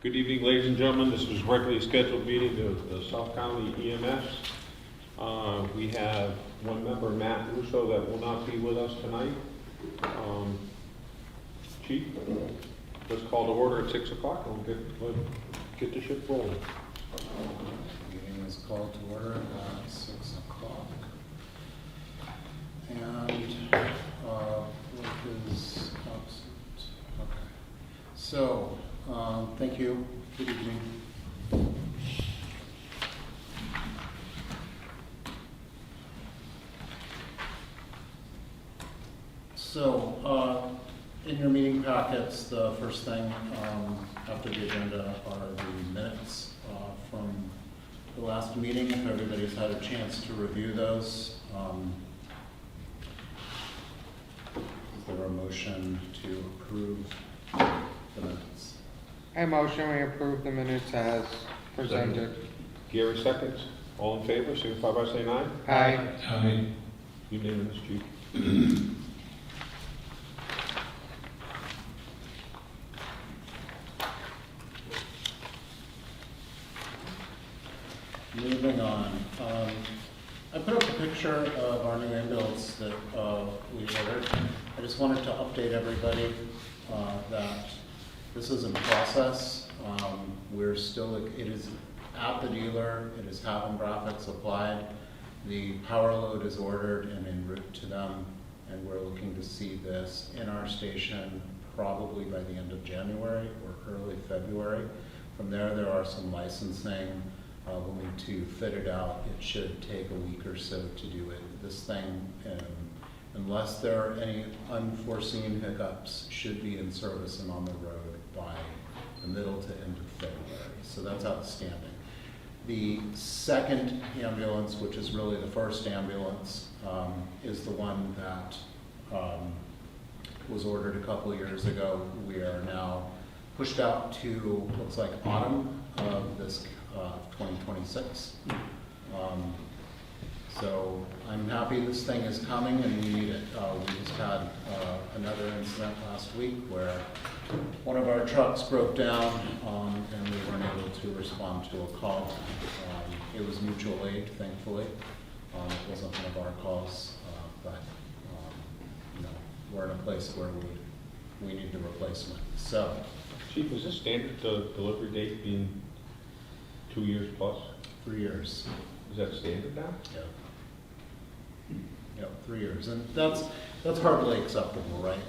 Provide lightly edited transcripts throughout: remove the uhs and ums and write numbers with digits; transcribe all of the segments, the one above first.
Good evening, ladies and gentlemen. This is a regularly scheduled meeting of the South County EMS. We have one member, Matt Russo, that will not be with us tonight. Chief, let's call to order at 6 o'clock and we'll get the ship rolling. Meeting is called to order at 6 o'clock. And Luke is absent. Okay. So, thank you. Good evening. So, in your meeting packets, the first thing after the agenda are the minutes from the last meeting. If everybody's had a chance to review those, is there a motion to approve the minutes? I motion we approve the minutes as presented. Gary seconds. All in favor, signify by saying aye. Aye. Aye. Unanimous, Chief. Moving on, I put up a picture of our new ambulance that we ordered. I just wanted to update everybody that this is in process. We're still, it is at the dealer, it is having graphics applied. The power load is ordered and en route to them, and we're looking to see this in our station probably by the end of January or early February. From there, there are some licensing. We'll need to fit it out. It should take a week or so to do it. This thing, unless there are any unforeseen hiccups, should be in service and on the road by the middle to end of February. So that's outstanding. The second ambulance, which is really the first ambulance, is the one that was ordered a couple of years ago. We are now pushed out to, looks like autumn of this 2026. So I'm happy this thing is coming and we need it. We just had another incident last week where one of our trucks broke down and we weren't able to respond to a call. It was mutual aid, thankfully. It wasn't one of our calls, but you know, we're in a place where we need the replacement. So, Chief, is this standard delivery date being 2 years plus? 3 years. Is that standard now? Yeah. Yep, 3 years, and that's hardly acceptable, right?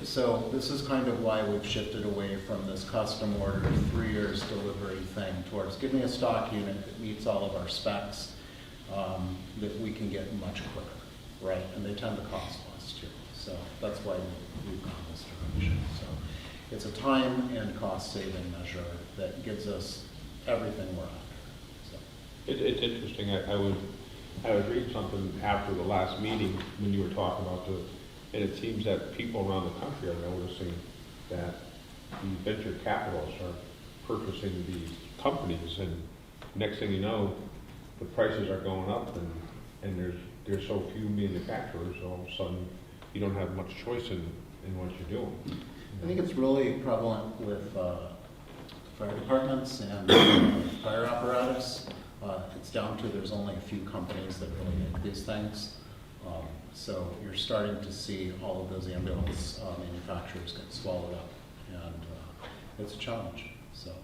So this is kind of why we've shifted away from this custom order 3 years delivery thing towards give me a stock unit that meets all of our specs that we can get much quicker, right? And they tend to cost less too. So that's why we've gone this direction. So it's a time and cost saving measure that gives us everything we're after. So. It's interesting. I was reading something after the last meeting when you were talking about and it seems that people around the country are noticing that the venture capitalists are purchasing these companies, and next thing you know, the prices are going up, and there's so few manufacturers, all of a sudden you don't have much choice in what you're doing. I think it's really prevalent with fire departments and fire apparatus. It's down to there's only a few companies that really make these things. So you're starting to see all of those ambulance manufacturers get swallowed up, and it's a challenge. So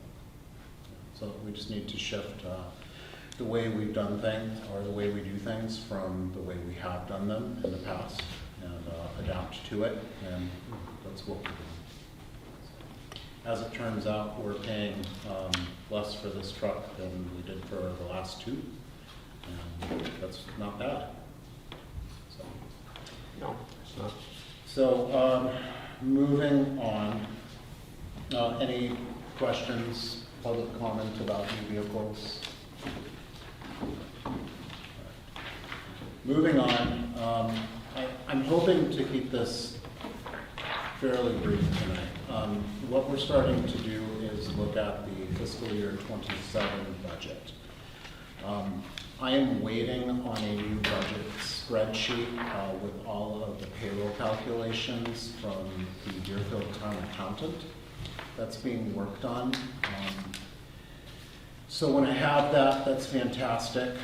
we just need to shift the way we've done things, or the way we do things, from the way we have done them in the past, and adapt to it, and that's what we're doing. As it turns out, we're paying less for this truck than we did for the last two, and that's not bad. So, No, it's not. so moving on, any questions, public comment about new vehicles? Moving on, I'm hoping to keep this fairly brief tonight. What we're starting to do is look at the fiscal year 27 budget. I am waiting on a new budget spreadsheet with all of the payroll calculations from the Deerfield Town Accountant. that's being worked on. So when I have that, that's fantastic,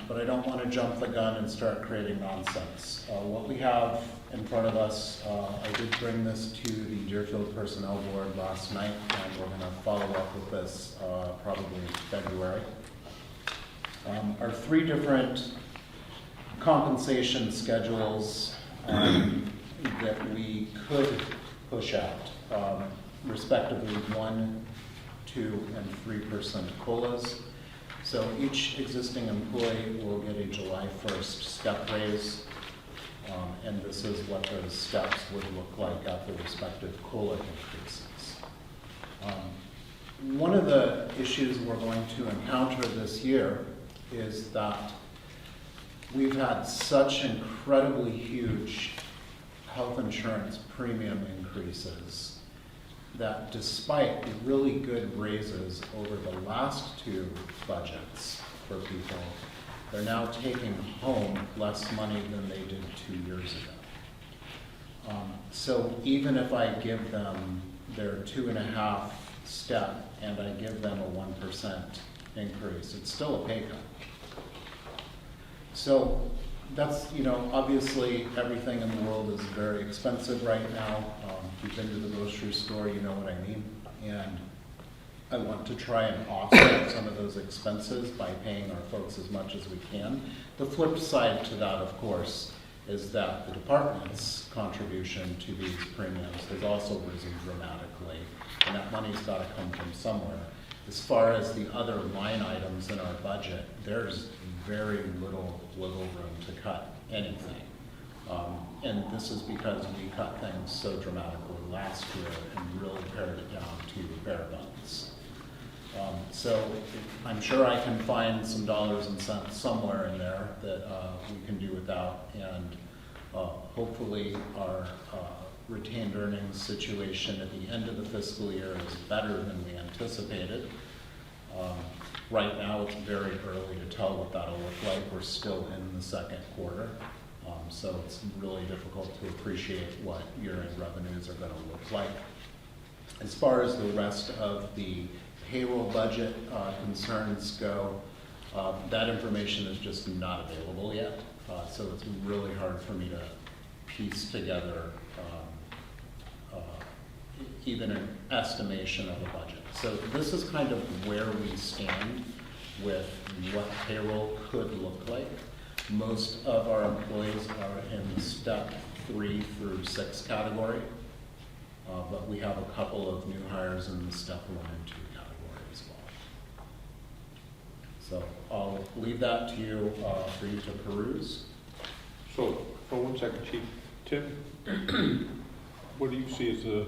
but I don't want to jump the gun and start creating nonsense. What we have in front of us, I did bring this to the Deerfield Personnel Board last night, and we're going to follow up with this probably in February. Our 3 different compensation schedules that we could push out, respectively 1%, 2%, and 3% COLAs. So each existing employee will get a July 1st step raise, and this is what those steps would look like at the respective COLA increases. One of the issues we're going to encounter this year is that we've had such incredibly huge health insurance premium increases that despite really good raises over the last 2 budgets for people, they're now taking home less money than they did 2 years ago. So even if I give them their 2.5 step and I give them a 1% increase, it's still a pay cut. So that's, obviously everything in the world is very expensive right now. If you've been to the grocery store, you know what I mean. And I want to try and offset some of those expenses by paying our folks as much as we can. The flip side to that, of course, is that the department's contribution to these premiums has also risen dramatically, and that money's got to come from somewhere. As far as the other line items in our budget, there's very little wiggle room to cut anything. And this is because we cut things so dramatically last year and really pared it down to bare bones. So I'm sure I can find some dollars and cents somewhere in there that we can do without, and hopefully our retained earnings situation at the end of the fiscal year is better than we anticipated. Right now, it's very early to tell what that'll look like. We're still in the second quarter, so it's really difficult to appreciate what year-end revenues are going to look like. As far as the rest of the payroll budget concerns go, that information is just not available yet, so it's really hard for me to piece together even an estimation of a budget. So this is kind of where we stand with what payroll could look like. Most of our employees are in the step 3 through 6 category, but we have a couple of new hires in the step 1 and 2 category as well. So I'll leave that to you for you to peruse. So, for 1 second, Chief, Tim, what do you see as the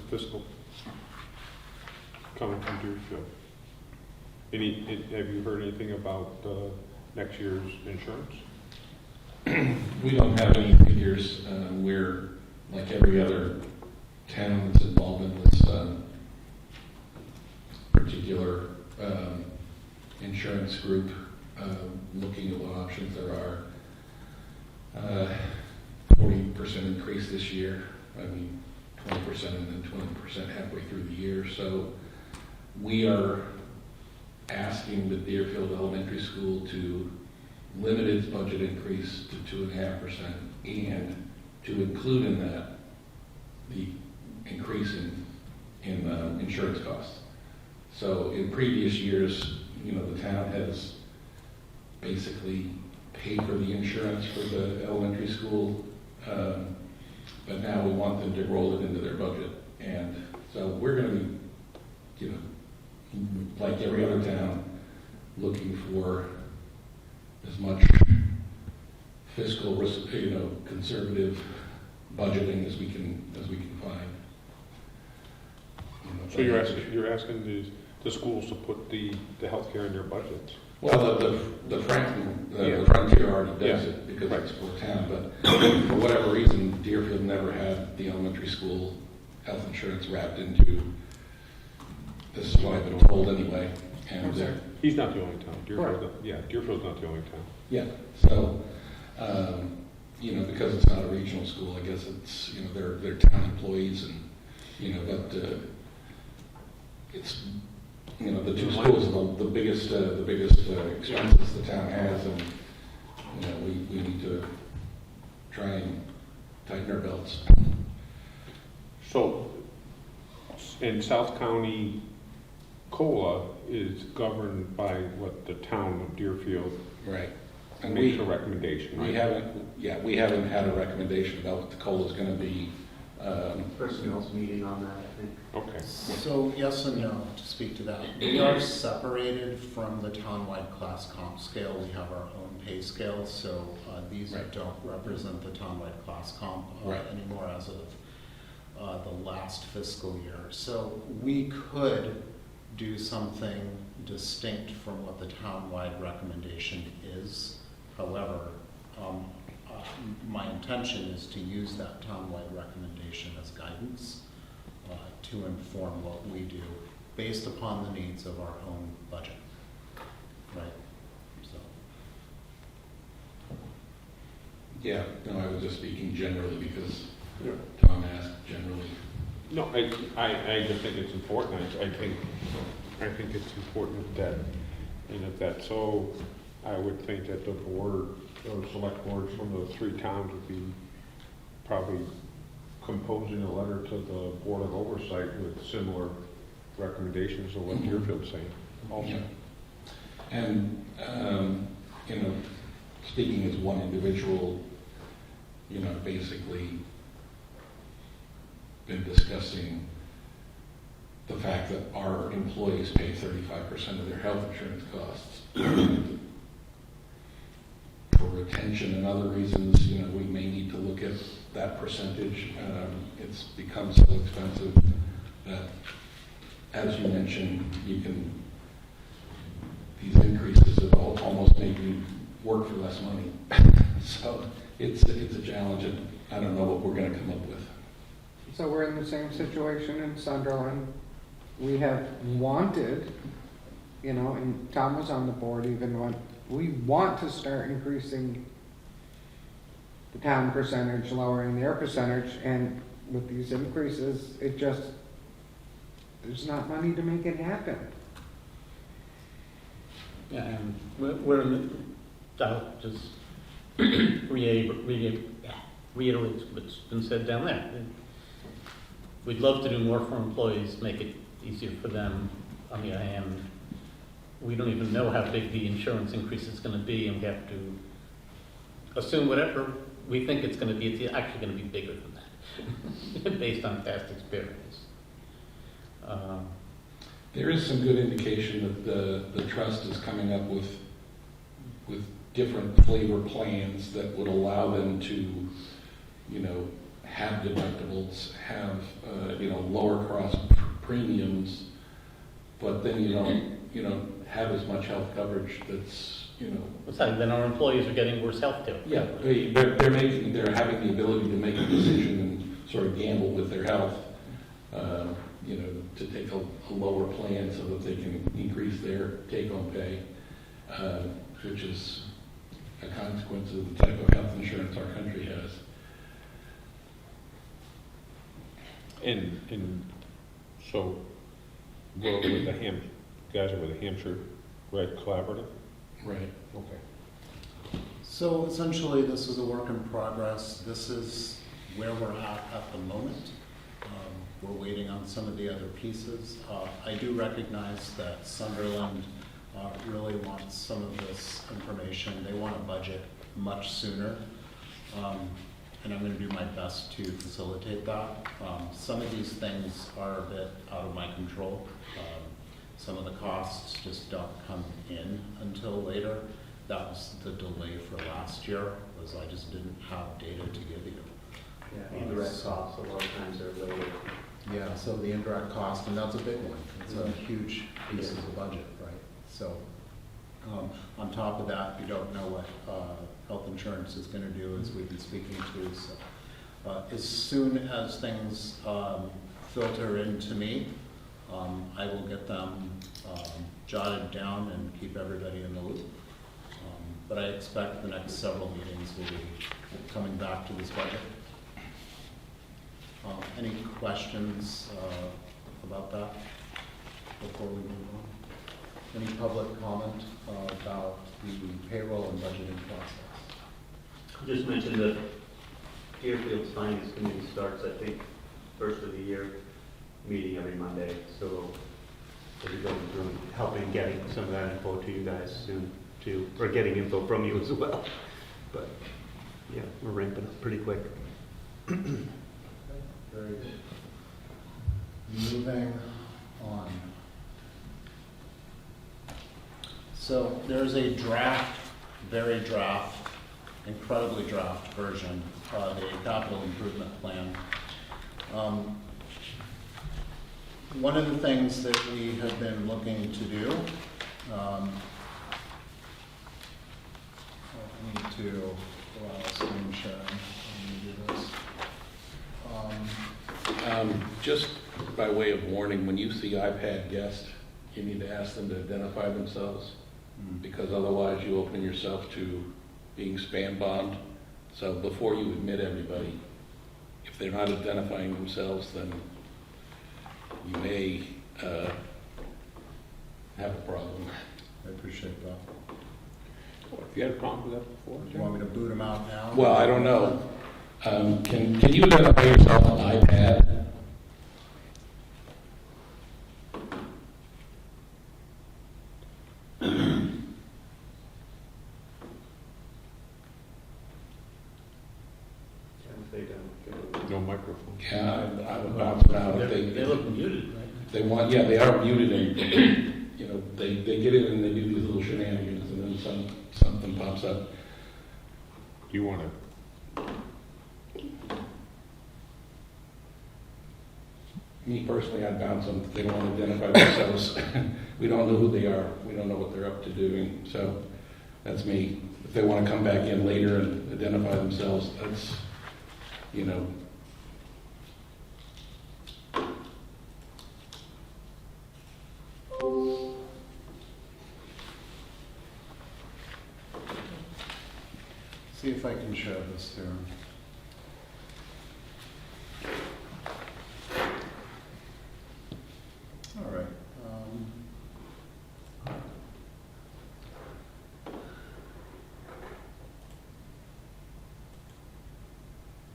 fiscal coming from Deerfield? Have you heard anything about next year's insurance? We don't have any figures. We're like every other town that's involved in this particular insurance group, looking at what options there are. 40% increase this year. 20% and then 20% halfway through the year. So we are asking the Deerfield Elementary School to limit its budget increase to 2.5% and to include in that the increase in insurance costs. So in previous years, the town has basically paid for the insurance for the elementary school, but now we want them to roll it into their budget. And so we're going to be, like every other town, looking for as much fiscal, conservative budgeting as we can find. So you're asking the schools to put the healthcare in their budgets? Well, the Frontier already does it because it's for town, but for whatever reason, Deerfield never had the elementary school health insurance wrapped into. This is what I've been told anyway. And he's not the only town. Deerfield's not the only town. Yeah. So, because it's not a regional school, I guess it's they're town employees, and you know, but it's, you know, the two schools are the biggest expenses the town has, and, you know, we need to try and tighten our belts. So, in South County, COLA is governed by what the town of Deerfield Right. And makes a recommendation, right? we haven't had a recommendation about what the COLA is gonna be. Personnel's meeting on that, I think. Okay. So yes and no, to speak to that. We are separated from the townwide class comp scale. We have our own pay scale, so these Right. don't represent the townwide class comp Right. anymore as of the last fiscal year. So we could do something distinct from what the townwide recommendation is. However, my intention is to use that townwide recommendation as guidance to inform what we do based upon the needs of our own budget. Right? So, Yeah, no, I was just speaking generally because Yeah. Tom asked generally. No, I just think it's important. I think it's important that, and if that's so, I would think that the board, or select boards from the three towns would be probably composing a letter to the Board of Oversight with similar recommendations of what Deerfield's saying. Also. Yeah. And, you know, speaking as one individual, you know, basically been discussing the fact that our employees pay 35% of their health insurance costs. For retention and other reasons, you know, we may need to look at that percentage. It's become so expensive that, as you mentioned, these increases have almost made me work for less money. So it's a challenge, and I don't know what we're going to come up with. So we're in the same situation in Sunderland. We have wanted, you know, and Tom was on the board even when we want to start increasing the town percentage, lowering their percentage, and with these increases, there's not money to make it happen. Yeah, and we're in the, I'll just reiterate what's been said down there. We'd love to do more for employees, make it easier for them. On the other hand, we don't even know how big the insurance increase is going to be, and we have to assume whatever we think it's going to be, it's actually going to be bigger than that, based on past experience. There is some good indication that the trust is coming up with different flavor plans that would allow them to, you know, have deductibles, have lower cross premiums, but then you don't have as much health coverage. That's, you know. It's like then our employees are getting worse health care. Yeah, they're having the ability to make a decision and sort of gamble with their health. You know, to take a lower plan so that they can increase their take-home pay, which is a consequence of the type of health insurance our country has. And so, we're with the guys are with the Hampshire Red Collaborative? Right. Okay. So essentially, this is a work in progress. This is where we're at the moment. We're waiting on some of the other pieces. I do recognize that Sunderland really wants some of this information. They want a budget much sooner. And I'm going to do my best to facilitate that. Some of these things are a bit out of my control. Some of the costs just don't come in until later. That was the delay for last year, was I just didn't have data to give you. Yeah, indirect costs, a lot of times they're later. Yeah, so the indirect cost, and that's a big one. It's a huge piece of the budget, right? So, on top of that, you don't know what health insurance is going to do, as we've been speaking to. So, as soon as things filter into me, I will get them jotted down and keep everybody in the loop. But I expect the next several meetings will be coming back to this budget. Any questions about that before we move on? Any public comment about the payroll and budgeting process? Just mentioned that Deerfield's Finance Committee starts, I think, first of the year, meeting every Monday, so we'll be going through and helping getting some of that info to you guys soon, too, or getting info from you as well. But, yeah, we're ramping up pretty quick. Very good. Moving on. So there's a draft, very draft, incredibly draft version of a capital improvement plan. One of the things that we have been looking to do, I need to allow screen sharing. Let me do this. Just by way of warning, when you see iPad guests, you need to ask them to identify themselves, because otherwise you open yourself to being spam bombed. So before you admit everybody, if they're not identifying themselves, then you may have a problem. I appreciate that. If you had a problem with that before, Do you want me to boot them out now? Well, I don't know. Can you identify yourself on iPad? no microphone. Yeah, I would bounce them out if They look muted, right? they want. Yeah, they are muted, and you know they get in and they do these little shenanigans, and then something pops up. Do you want to? Me personally, I'd bounce them. They don't want to identify themselves. We don't know who they are. We don't know what they're up to doing. So that's me. If they want to come back in later and identify themselves, that's, you know. See if I can share this here. All right.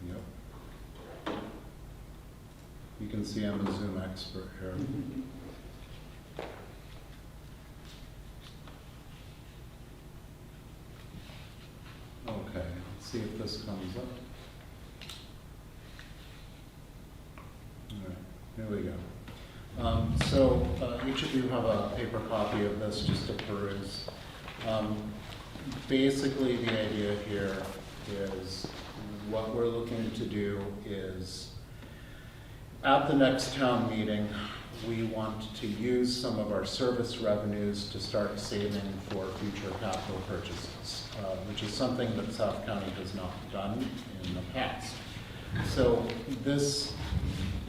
Yep. You can see I'm a Zoom expert here. Okay, let's see if this comes up. All right, here we go. So each of you have a paper copy of this just to peruse. Basically, the idea here is what we're looking to do is at the next town meeting, we want to use some of our service revenues to start saving for future capital purchases, which is something that South County has not done in the past. So this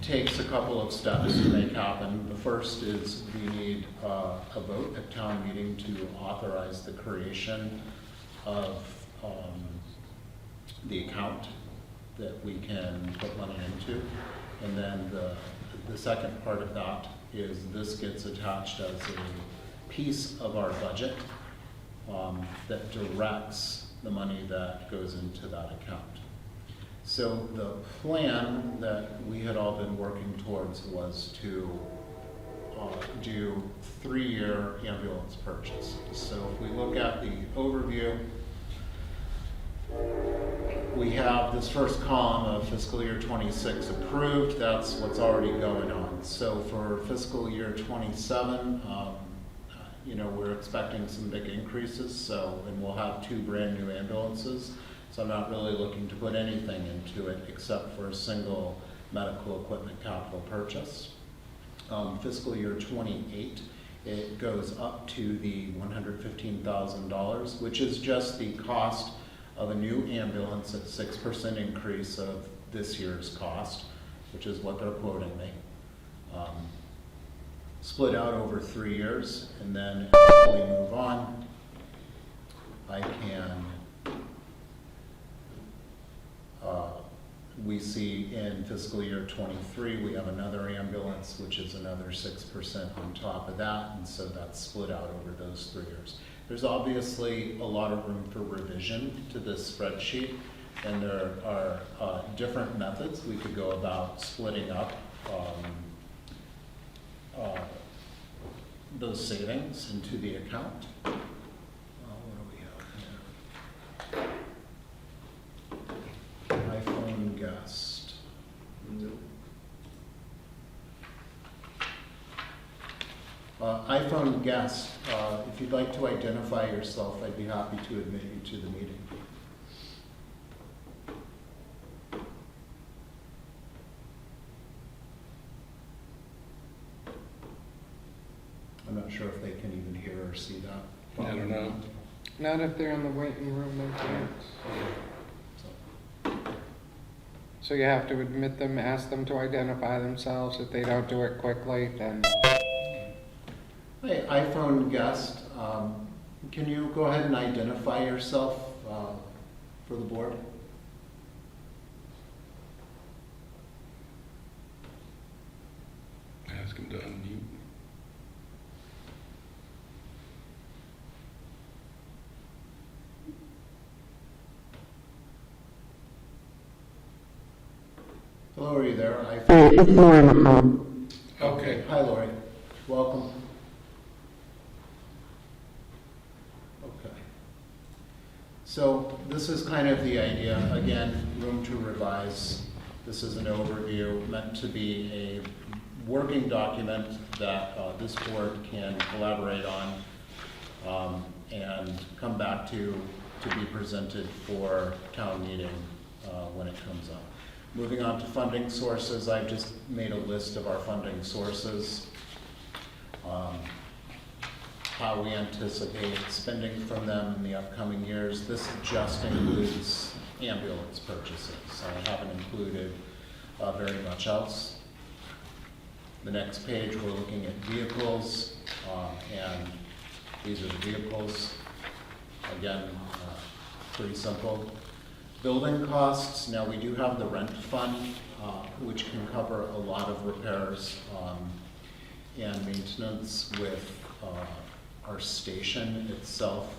takes a couple of steps to make happen. The first is we need a vote at town meeting to authorize the creation of the account that we can put money into. And then the second part of that is this gets attached as a piece of our budget that directs the money that goes into that account. So the plan that we had all been working towards was to do 3-year ambulance purchase. So if we look at the overview, we have this first column of fiscal year 26 approved. That's what's already going on. So for fiscal year 27, we're expecting some big increases. So, and we'll have 2 brand new ambulances. So I'm not really looking to put anything into it except for a single medical equipment capital purchase. Fiscal year 28, it goes up to the $115,000, which is just the cost of a new ambulance at 6% increase of this year's cost, which is what they're quoting me. Split out over 3 years, and then as we move on, I can we see in fiscal year '23, we have another ambulance, which is another 6% on top of that, and so that's split out over those 3 years. There's obviously a lot of room for revision to this spreadsheet, and there are different methods we could go about splitting up those savings into the account. What do we have here? iPhone guest. iPhone guest, if you'd like to identify yourself, I'd be happy to admit you to the meeting. I'm not sure if they can even hear or see that. I don't know. Not if they're in the waiting room, they can't. So, So you have to admit them, ask them to identify themselves. If they don't do it quickly, then Hey, iPhone guest, can you go ahead and identify yourself for the board? Ask him to unmute. Hello, are you there? iPhone. Okay. Hi, Lori. Welcome. Okay. So this is kind of the idea. Again, room to revise. This is an overview meant to be a working document that this board can collaborate on and come back to be presented for town meeting when it comes up. Moving on to funding sources, I've just made a list of our funding sources. How we anticipate spending from them in the upcoming years. This just includes ambulance purchases. I haven't included very much else. The next page, we're looking at vehicles, and these are the vehicles. Again, pretty simple. Building costs, now we do have the rent fund, which can cover a lot of repairs and maintenance with our station itself.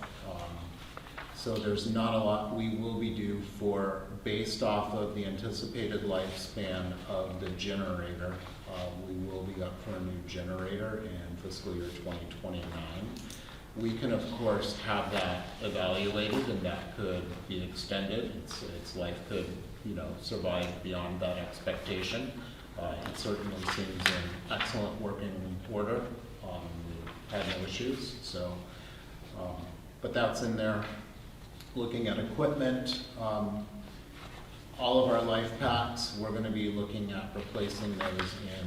So there's not a lot we will be due for based off of the anticipated lifespan of the generator. We will be up for a new generator in fiscal year 2029. We can, of course, have that evaluated, and that could be extended. Its life could, survive beyond that expectation. It certainly seems in excellent working order. We had no issues, so, but that's in there. Looking at equipment, all of our life packs, we're going to be looking at replacing those in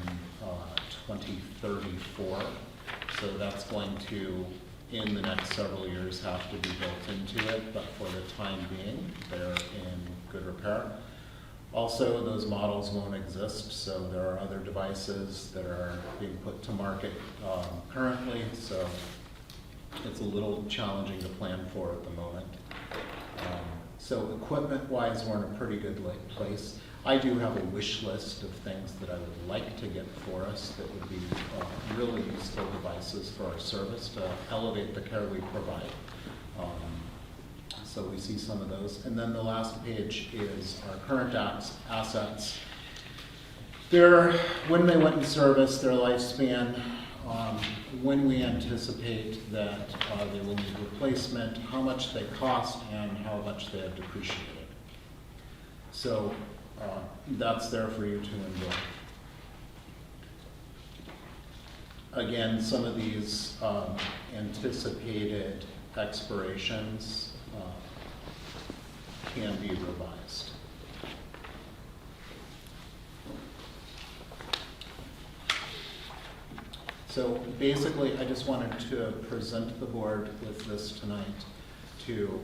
2034. So that's going to, in the next several years, have to be built into it, but for the time being, they're in good repair. Also, those models won't exist, so there are other devices that are being put to market currently, so it's a little challenging to plan for at the moment. So equipment-wise, we're in a pretty good place. I do have a wish list of things that I would like to get for us that would be really useful devices for our service to elevate the care we provide. So we see some of those. And then the last page is our current assets. When they went in service, their lifespan, when we anticipate that they will need replacement, how much they cost, and how much they have depreciated. So that's there for you to enjoy. Again, some of these anticipated expirations can be revised. So basically, I just wanted to present the board with this tonight to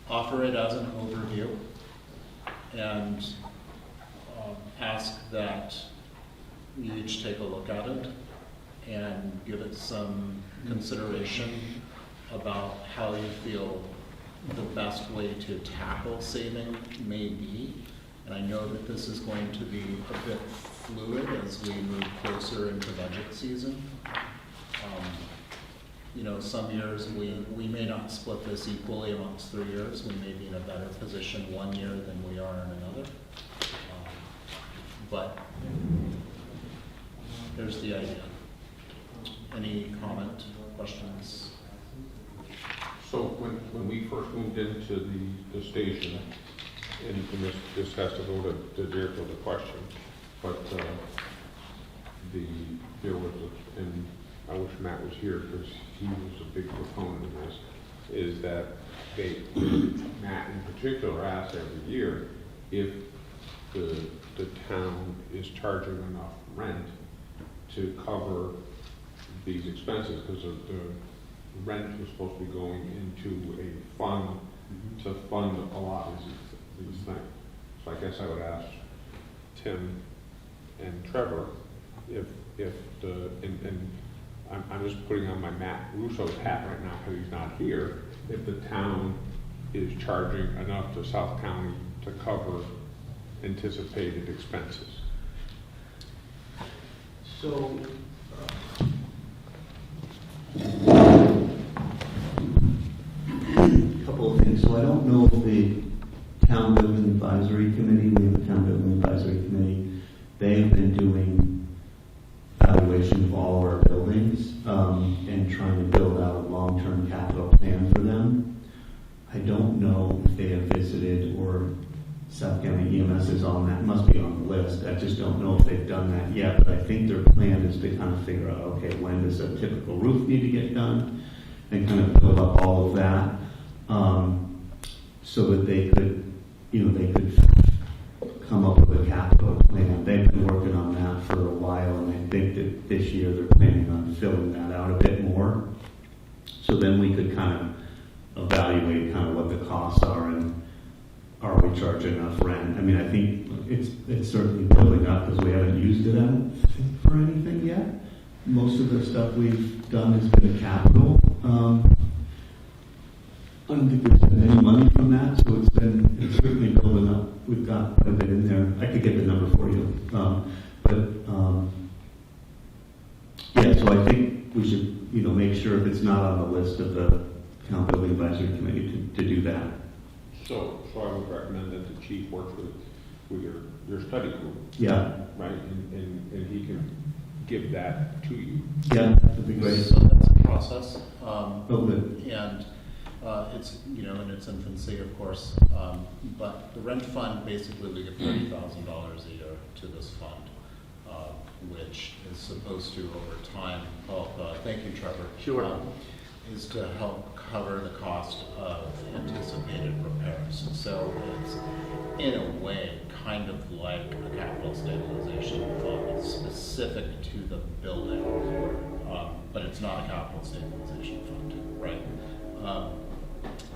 offer it as an overview and ask that you each take a look at it and give it some consideration about how you feel the best way to tackle saving may be And I know that this is going to be a bit fluid as we move closer into budget season. You know, some years we may not split this equally amongst 3 years. We may be in a better position one year than we are in another. But here's the idea. Any comment, questions? So when we first moved into the station, and this has to go to Deerfield, the question, but there was, and I wish Matt was here because he was a big proponent of this, is that Matt in particular asks every year if the town is charging enough rent to cover these expenses, because the rent was supposed to be going into a fund to fund a lot of these things. So I guess I would ask Tim and Trevor if and I'm just putting on my Matt Russo's hat right now because he's not here, if the town is charging enough to South County to cover anticipated expenses. So, couple of things. So I don't know if the Town Building Advisory Committee, we have a Town Building Advisory Committee, they've been doing evaluation of all our buildings and trying to build out a long-term capital plan for them. I don't know if they have visited or South County EMS is on that, must be on the list. I just don't know if they've done that yet, but I think their plan is to kind of figure out, okay, when does a typical roof need to get done, and kind of build up all of that, so that they could, they could come up with a capital plan. They've been working on that for a while, and I think that this year they're planning on filling that out a bit more. So then we could kind of evaluate kind of what the costs are and are we charging enough rent? I mean, I think it's certainly building up because we haven't used it for anything yet. Most of the stuff we've done has been capital. I don't think there's been any money from that, so it's certainly building up. We've got quite a bit in there. I could get the number for you. Yeah, so I think we should, make sure if it's not on the list of the Town Building Advisory Committee to do that. So I would recommend that the chief works with your study group. Yeah. Right, and he can give that to you. Yeah, that'd be great. So that's a process. Good. And it's, in its infancy, of course. But the rent fund, basically, we give $30,000 a year to this fund, which is supposed to, over time, help, thank you, Trevor. Sure. Is to help cover the cost of anticipated repairs. So it's, in a way, kind of like a capital stabilization fund. It's specific to the building, but it's not a capital stabilization fund, right?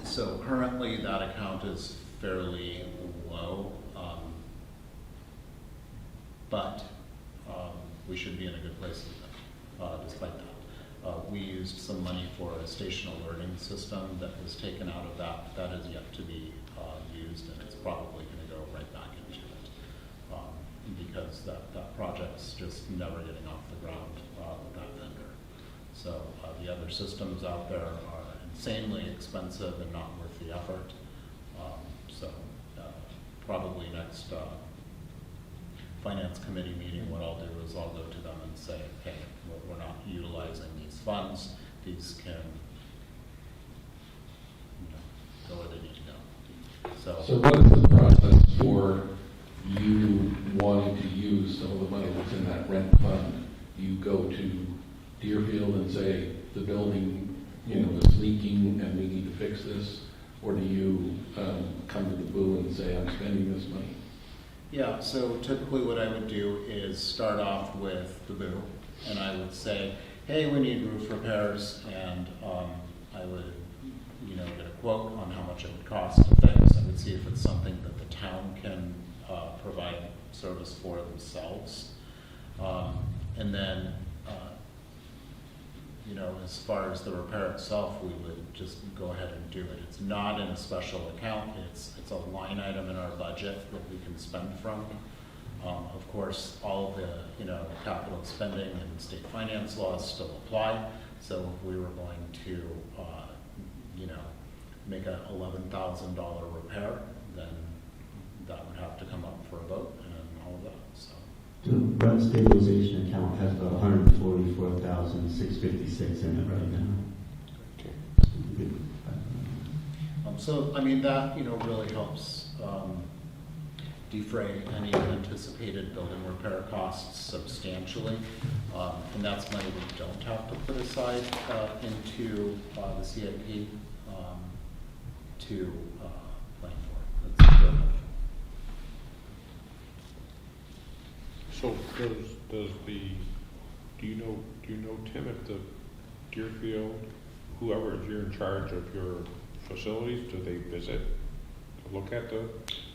So currently that account is fairly low, but we should be in a good place despite that. We used some money for a station alerting system that was taken out of that. That is yet to be used, and it's probably going to go right back into it because that project's just never getting off the ground with that vendor. So the other systems out there are insanely expensive and not worth the effort. So probably next finance committee meeting, what I'll do is I'll go to them and say, hey, we're not utilizing these funds. These can go where they need to go. So what is the process for you wanting to use some of the money that's in that rent fund? You go to Deerfield and say, the building, is leaking and we need to fix this? Or do you come to the boo and say, I'm spending this money? Yeah, so typically what I would do is start off with the boo, and I would say, hey, we need roof repairs, and I would, get a quote on how much it would cost to fix. I would see if it's something that the town can provide service for themselves. And then you know, as far as the repair itself, we would just go ahead and do it. It's not in a special account, it's a line item in our budget that we can spend from. Of course, all the, you know, capital spending and state finance laws still apply. So if we were going to, you know, make a $11,000 repair, then that would have to come up for a vote and all of that, so. The rent stabilization account has about 144,656 in it right now. So, I mean, that, you know, really helps defray any anticipated building repair costs substantially. And that's money we don't have to put aside into the CIP to plan for. That's good. So does the, do you know, Tim, if the Deerfield, whoever is you're in charge of your facilities, do they visit, look at the?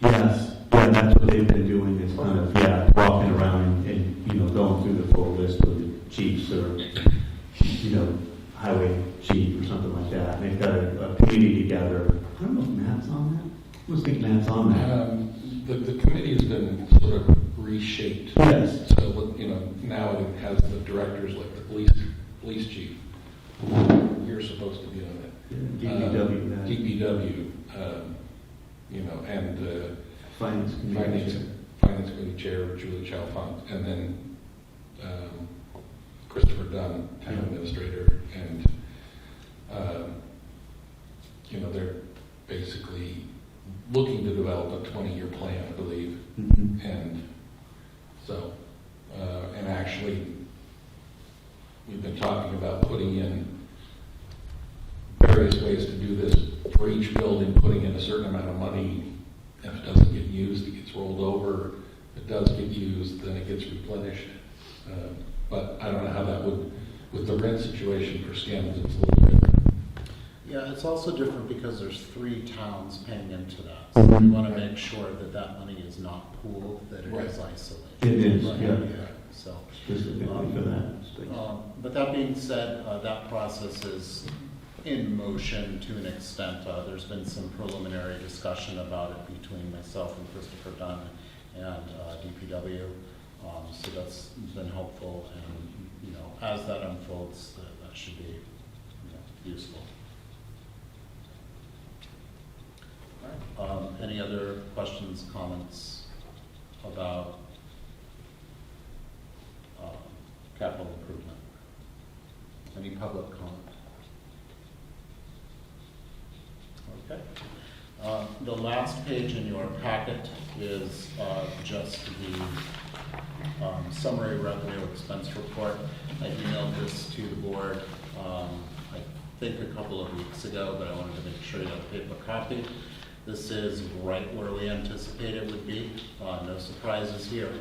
Yes, yeah, that's what they've been doing, is kind of, walking around and, you know, going through the full list of the chiefs or, you know, highway chief or something like that. And they've got a committee together. I don't know if Matt's on that. I was thinking Matt's on that. The committee has been sort of reshaped. Yes. So, you know, now it has the directors like the police chief. You're supposed to be on it. DPW, that. DPW, you know, and Finance committee. Finance Committee Chair Julie Chalfont, and then Christopher Dunn, Town Administrator, and you know, they're basically looking to develop a 20-year plan, I believe, and so, and actually, we've been talking about putting in various ways to do this for each building, putting in a certain amount of money. If it doesn't get used, it gets rolled over. If it does get used, then it gets replenished. But I don't know how that would, with the rent situation for SCEMS, it's a little different. Yeah, it's also different because there's 3 towns paying into that. So we want to make sure that that money is not pooled, that it is isolated. It is, Right, yeah. So, Specifically for that. but that being said, that process is in motion to an extent. There's been some preliminary discussion about it between myself and Christopher Dunn and DPW. So that's been helpful, and you know, as that unfolds, that should be, you know, useful. All right. Any other questions, comments about capital improvement? Any public comment? Okay. The last page in your packet is just the summary revenue expense report. I emailed this to the board, I think a couple of weeks ago, but I wanted to make sure you have a paper copy. This is right where we anticipate it would be. No surprises here.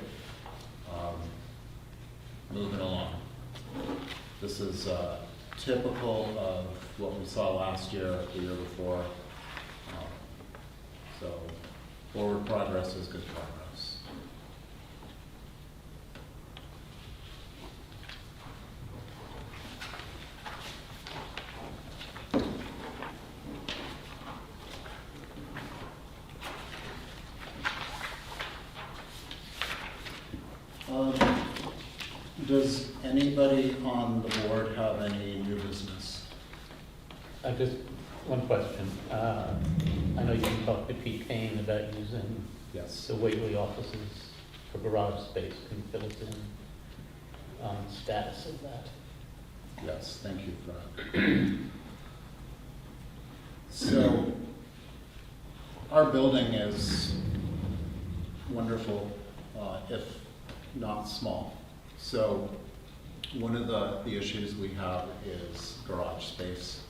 Moving along. This is typical of what we saw last year, the year before. So forward progress is good progress. Does anybody on the board have any new business? Just one question. I know you talked to Pete Kane about using Yes. the Whately offices for garage space. Can you fill us in on the status of that? Yes, thank you for that. So, our building is wonderful, if not small. So, one of the issues we have is garage space.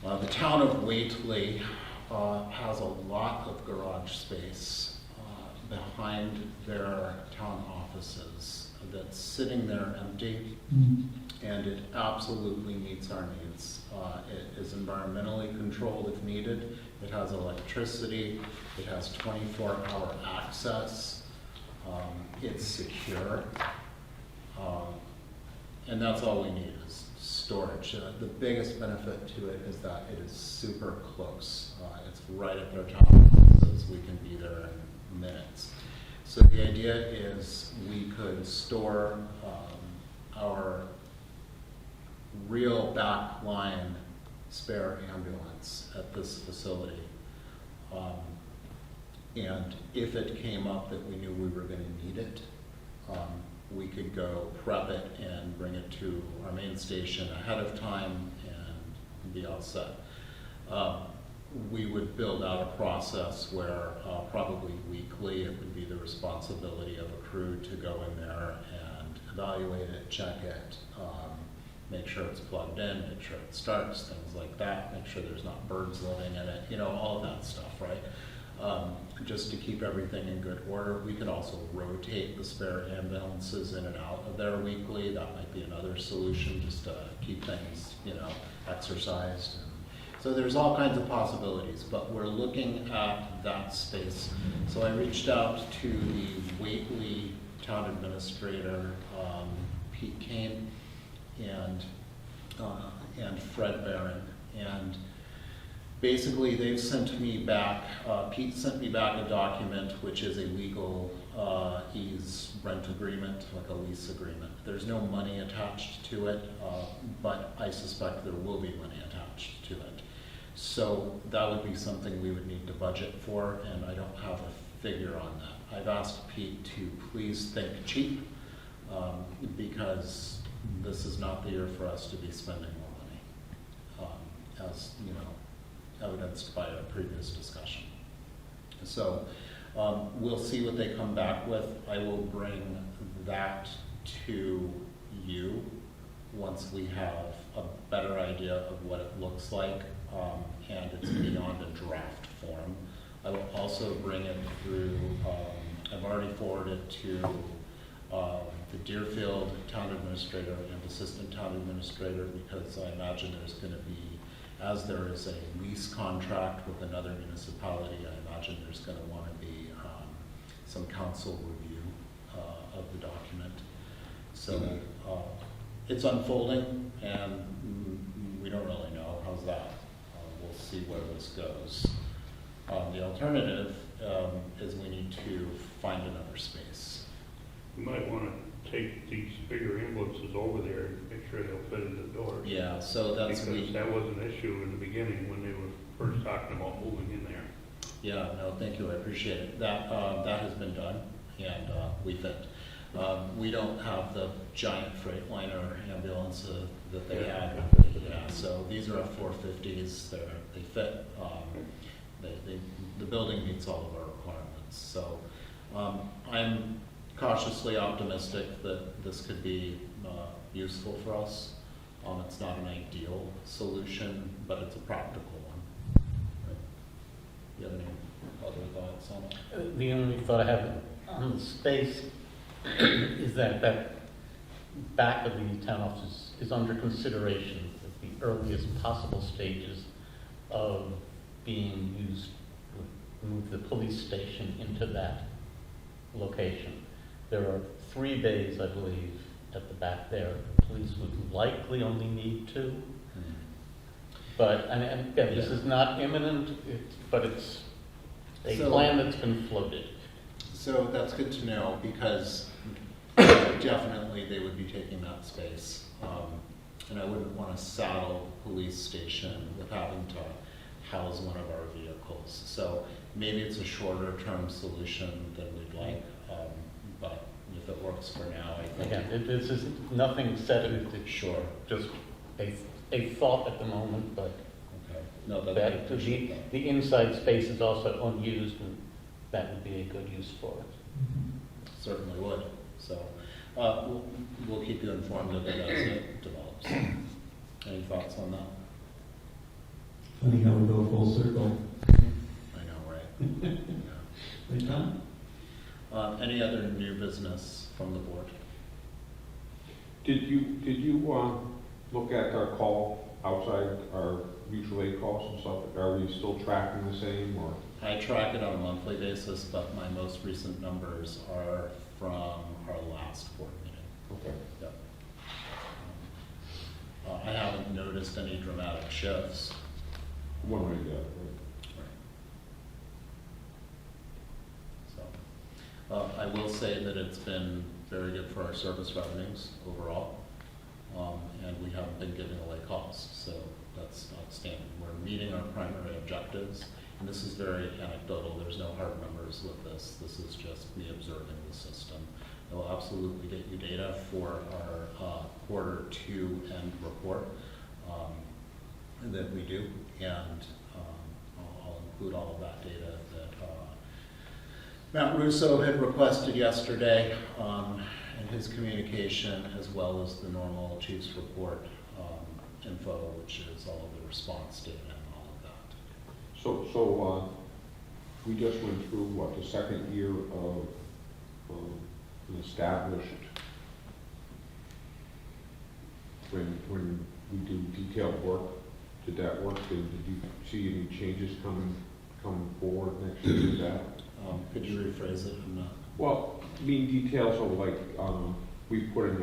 The town of Whately has a lot of garage space behind their town offices that's sitting there empty, and it absolutely meets our needs. It is environmentally controlled if needed. It has electricity. It has 24-hour access. It's secure. And that's all we need is storage. The biggest benefit to it is that it is super close. It's right at their town offices. We can be there in minutes. So the idea is we could store our real backline spare ambulance at this facility. And if it came up that we knew we were going to need it, we could go prep it and bring it to our main station ahead of time and be all set. We would build out a process where probably weekly it would be the responsibility of a crew to go in there and evaluate it, check it, make sure it's plugged in, make sure it starts, things like that, make sure there's not birds living in it, you know, all of that stuff, right? Just to keep everything in good order. We could also rotate the spare ambulances in and out of there weekly. That might be another solution, just to keep things, you know, exercised. And so there's all kinds of possibilities, but we're looking at that space. So I reached out to the Whately town administrator, Pete Kane, and Fred Barron, and basically they've sent me back, Pete sent me back a document which is a legal ease rent agreement, like a lease agreement. There's no money attached to it, but I suspect there will be money attached to it. So that would be something we would need to budget for, and I don't have a figure on that. I've asked Pete to please think cheap, because this is not the year for us to be spending more money, as you know, evidenced by our previous discussion. So we'll see what they come back with. I will bring that to you once we have a better idea of what it looks like, and it's beyond a draft form. I will also bring it through, I've already forwarded it to the Deerfield town administrator and assistant town administrator, because I imagine there's going to be, as there is a lease contract with another municipality, I imagine there's going to want to be some council review of the document. So it's unfolding, and we don't really know. How's that? We'll see where this goes. The alternative is we need to find another space. You might want to take these bigger ambulances over there and make sure they'll fit in the doors. Yeah, so that's Because that was an issue in the beginning when they were first talking about moving in there. Yeah, no, thank you, I appreciate it. That has been done, and we fit. We don't have the giant Freightliner ambulance that they had. Yeah, so these are F-450s. They fit. The building meets all of our requirements. So I'm cautiously optimistic that this could be useful for us. It's not an ideal solution, but it's a practical one. Right? You have any other thoughts on it? The only thought I have on the space is that back of the town office is under consideration at the earliest possible stages of being used to move the police station into that location. There are 3 bays, I believe, at the back there. Police would likely only need 2. But, and again, this is not imminent, but it's a plan that's been floated. So that's good to know, because definitely they would be taking that space. And I wouldn't want to saddle the police station with having to house one of our vehicles. So maybe it's a shorter term solution than we'd like, but if it works for now, I think. Again, this is nothing set in it, Sure. just a thought at the moment, but Okay. No, I that appreciate that. the inside space is also unused, and that would be a good use for it. Certainly would. So we'll keep you informed of it as it develops. Any thoughts on that? Funny how we go full circle. I know, right? Yeah. Right, Tom? Any other new business from the board? Did you look at our call outside, our mutual aid calls and stuff? Are we still tracking the same, or? I track it on a monthly basis, but my most recent numbers are from our last board meeting. Okay. Yep. I have just any dramatic shifts. One way or the other, So, I will say that it's been very good for our service revenues overall, and we haven't been giving away calls, so that's outstanding. We're meeting our primary objectives, and this is very anecdotal. There's no hard numbers with this. This is just me observing the system. I will absolutely get you data for our quarter 2 end report that we do, and I'll include all of that data that Matt Russo had requested yesterday in his communication, as well as the normal chief's report info, which is all of the response data and all of that. So we just went through, what, the second year of an established, when we do detailed work, did that work? Did you see any changes coming forward next year with that? Could you rephrase it? I'm not. Well, mean details of like, we put in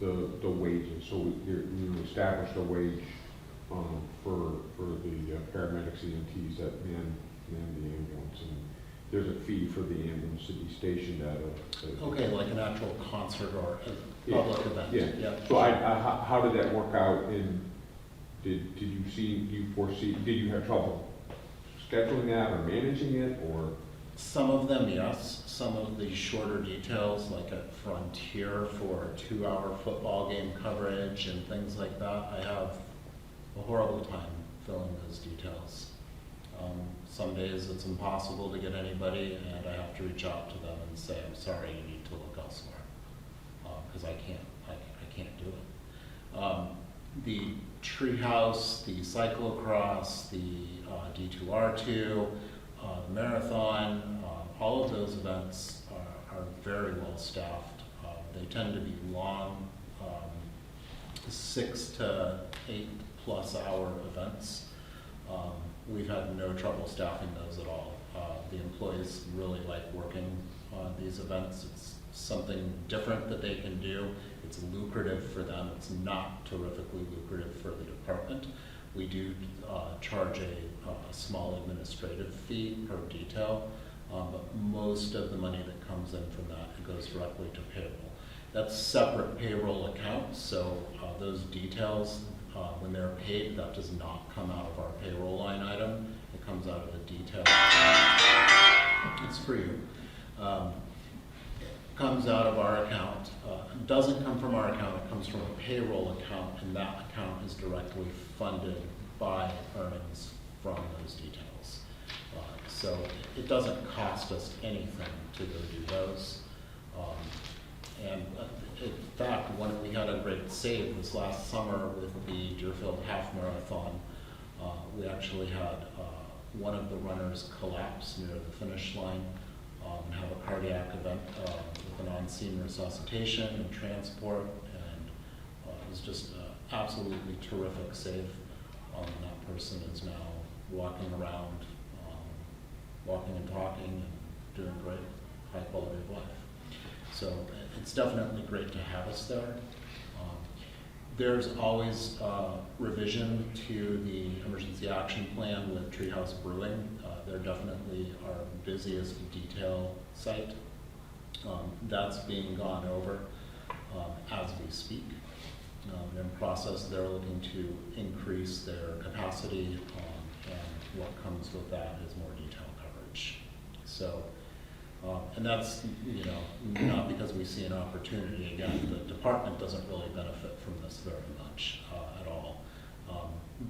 the wages, so we established a wage for the paramedics, EMTs that man the ambulance, and there's a fee for the ambulance to be stationed at a. Okay, like an actual concert or a Yeah, public event. Yeah. So how did that work out, and do you foresee, did you have trouble scheduling that or managing it, or? Some of them, yes. Some of the shorter details, like at Frontier for a 2-hour football game coverage and things like that, I have a horrible time filling those details. Some days it's impossible to get anybody, and I have to reach out to them and say, I'm sorry, you need to look elsewhere, because I can't do it. The treehouse, the cyclocross, the D2R2, the marathon, all of those events are very well staffed. They tend to be long, 6 to 8 plus hour events. We've had no trouble staffing those at all. The employees really like working on these events. It's something different that they can do. It's lucrative for them. It's not terrifically lucrative for the department. We do charge a small administrative fee per detail, but most of the money that comes in from that, it goes directly to payroll. That's separate payroll accounts, so those details, when they're paid, that does not come out of our payroll line item. It comes out of a detail. It's for you. It comes out of our account. It doesn't come from our account, it comes from a payroll account, and that account is directly funded by earnings from those details. So it doesn't cost us anything to go do those. And in fact, when we had a great save this last summer with the Deerfield Half Marathon, we actually had one of the runners collapse near the finish line and have a cardiac event with an on-scene resuscitation and transport, and it was just an absolutely terrific save. That person is now walking around, walking and talking and doing great, high quality of life. So it's definitely great to have us there. There's always revision to the emergency action plan with Treehouse Brewing. They're definitely our busiest detail site. That's being gone over as we speak. In process, they're looking to increase their capacity, and what comes with that is more detail coverage. So, and that's, not because we see an opportunity. Again, the department doesn't really benefit from this very much at all,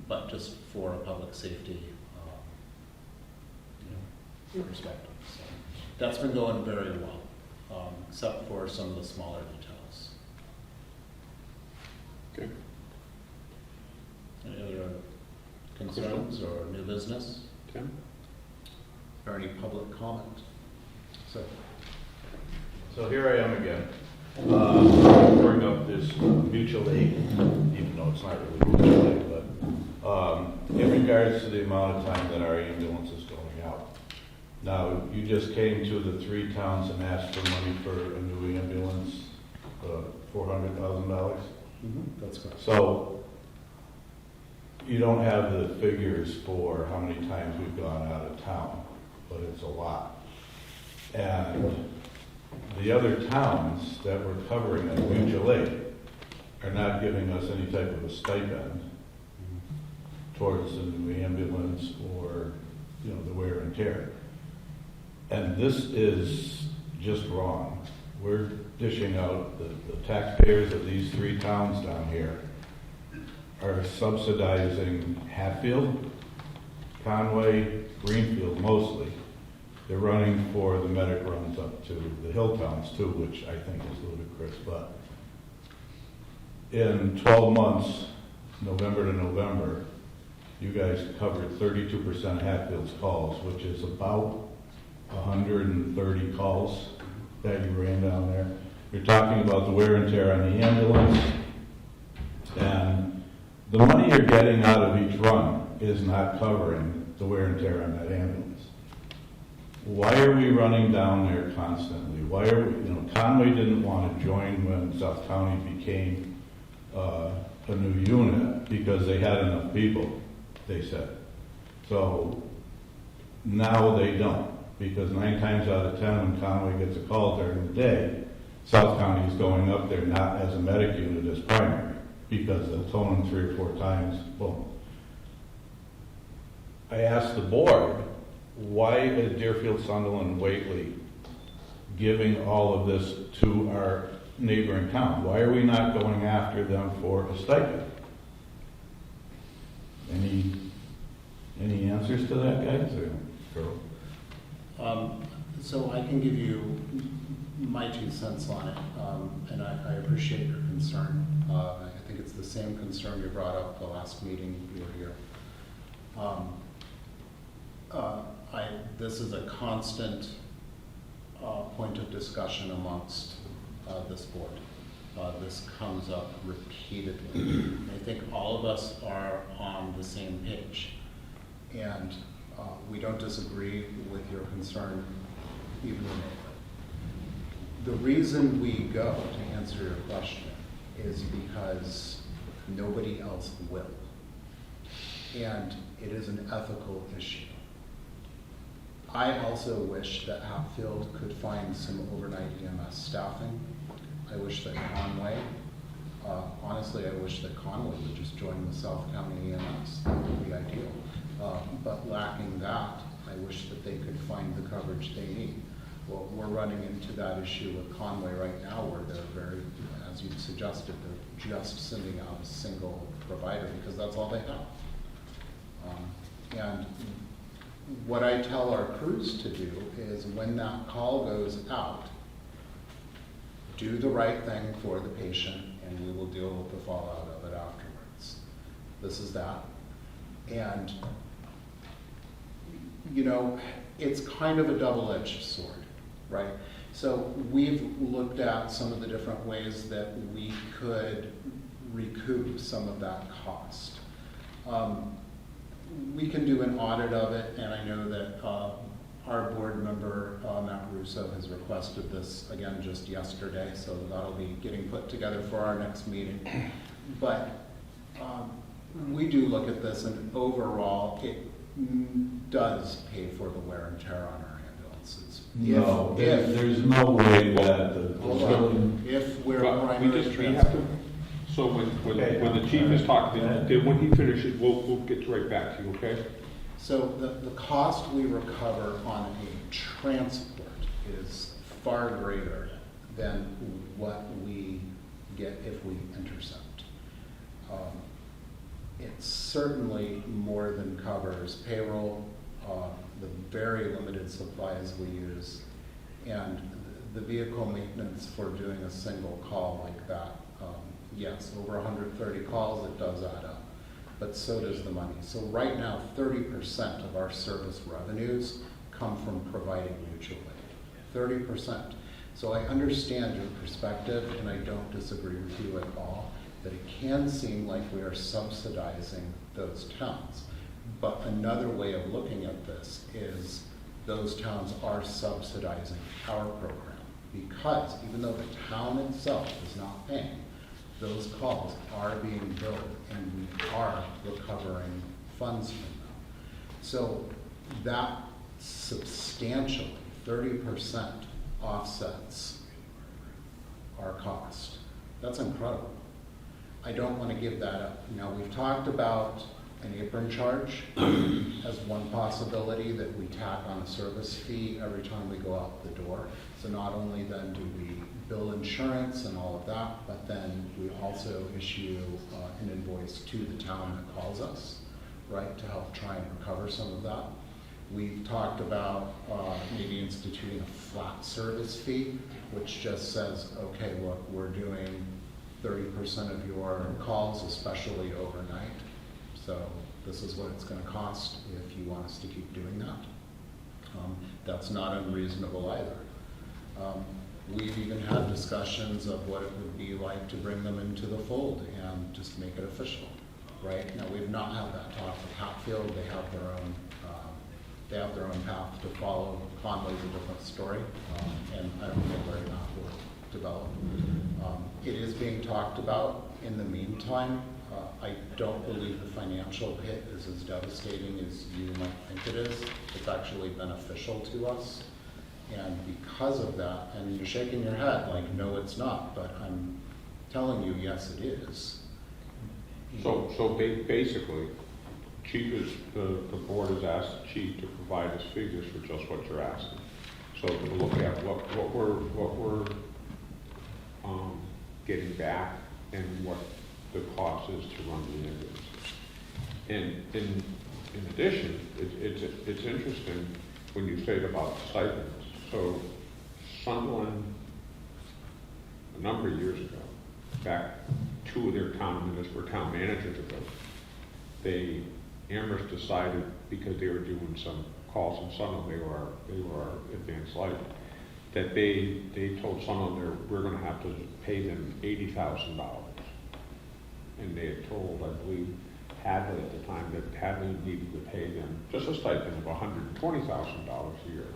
but just for a public safety perspective. So that's been going very well, except for some of the smaller details. Okay. Any other concerns or new business? Tim? Or any public comment? So here I am again, bring up this mutual aid, even though it's not really mutual aid, but in regards to the amount of time that our ambulance is going out. Now, you just came to the 3 towns and asked for money for a new ambulance, $400,000. That's correct. So you don't have the figures for how many times we've gone out of town, but it's a lot. And the other towns that we're covering at mutual aid are not giving us any type of a stipend towards the new ambulance or, the wear and tear. And this is just wrong. We're dishing out, the taxpayers of these 3 towns down here are subsidizing Hatfield, Conway, Greenfield mostly. They're running for the medic runs up to the hill towns too, which I think is ludicrous, but in 12 months, November to November, you guys covered 32% of Hatfield's calls, which is about 130 calls that you ran down there. You're talking about the wear and tear on the ambulance, and the money you're getting out of each run is not covering the wear and tear on that ambulance. Why are we running down there constantly? Why are we, Conway didn't want to join when South County became a new unit because they had enough people, they said. So now they don't, because 9 times out of 10 when Conway gets a call during the day, South County is going up there not as a medic unit, as primary, because they'll phone them 3 or 4 times, boom. I asked the board, why is Deerfield, Sunderland, Whately giving all of this to our neighboring town? Why are we not going after them for a stipend? Any answers to that, guys? Or girl? So I can give you my 2 cents on it, and I appreciate your concern. I think it's the same concern you brought up the last meeting you were here. This is a constant point of discussion amongst this board. This comes up repeatedly. I think all of us are on the same page, and we don't disagree with your concern even remotely. The reason we go, to answer your question, is because nobody else will. And it is an ethical issue. I also wish that Hatfield could find some overnight EMS staffing. I wish that Conway, honestly, I wish that Conway would just join the South County EMS. That would be ideal. But lacking that, I wish that they could find the coverage they need. Well, we're running into that issue with Conway right now, where they're very, as you suggested, they're just sending out a single provider because that's all they have. And what I tell our crews to do is when that call goes out, do the right thing for the patient, and we will deal with the fallout of it afterwards. This is that. And, it's kind of a double-edged sword, right? So we've looked at some of the different ways that we could recoup some of that cost. We can do an audit of it, and I know that our board member, Matt Russo, has requested this again just yesterday, so that'll be getting put together for our next meeting. But we do look at this, and overall, it does pay for the wear and tear on our ambulances. No, there's no way that if we're But we have to, so when the chief is talking, then when he finishes, we'll get right back to you, okay? So the cost we recover on a transport is far greater than what we get if we intercept. It certainly more than covers payroll, the very limited supplies we use, and the vehicle maintenance for doing a single call like that. Yes, over 130 calls, it does add up, but so does the money. So right now, 30% of our service revenues come from providing mutual aid, 30%. So I understand your perspective, and I don't disagree with you at all, that it can seem like we are subsidizing those towns. But another way of looking at this is those towns are subsidizing our program, because even though the town itself is not paying, those calls are being billed, and we are recovering funds from them. So that substantially, 30% offsets our cost. That's incredible. I don't want to give that up. Now, we've talked about an apron charge as one possibility that we tack on a service fee every time we go out the door. So not only then do we bill insurance and all of that, but then we also issue an invoice to the town that calls us, right, to help try and recover some of that. We've talked about maybe instituting a flat service fee, which just says, okay, look, we're doing 30% of your calls, especially overnight. So this is what it's going to cost if you want us to keep doing that. That's not unreasonable either. We've even had discussions of what it would be like to bring them into the fold and just make it official, right? Now, we've not had that talk with Hatfield. They have their own path to follow. Conway's a different story, and I don't know where that will develop. It is being talked about. In the meantime, I don't believe the financial hit is as devastating as you might think it is. It's actually beneficial to us. And because of that, and you're shaking your head like, no, it's not, but I'm telling you, yes, it is. Basically, Chief is, the board has asked the chief to provide us figures for just what you're asking. So to look at what we're getting back and what the cost is to run the ambulance. And in addition, it's interesting when you say about stipends. So Sunderland, a number of years ago, back, two of their town managers ago, Amherst decided, because they were doing some calls in Sunderland, they were advanced life, that they told Sunderland we're going to have to pay them $80,000. And they had told, I believe, Hadley at the time that Hadley needed to pay them just a stipend of $120,000 a year.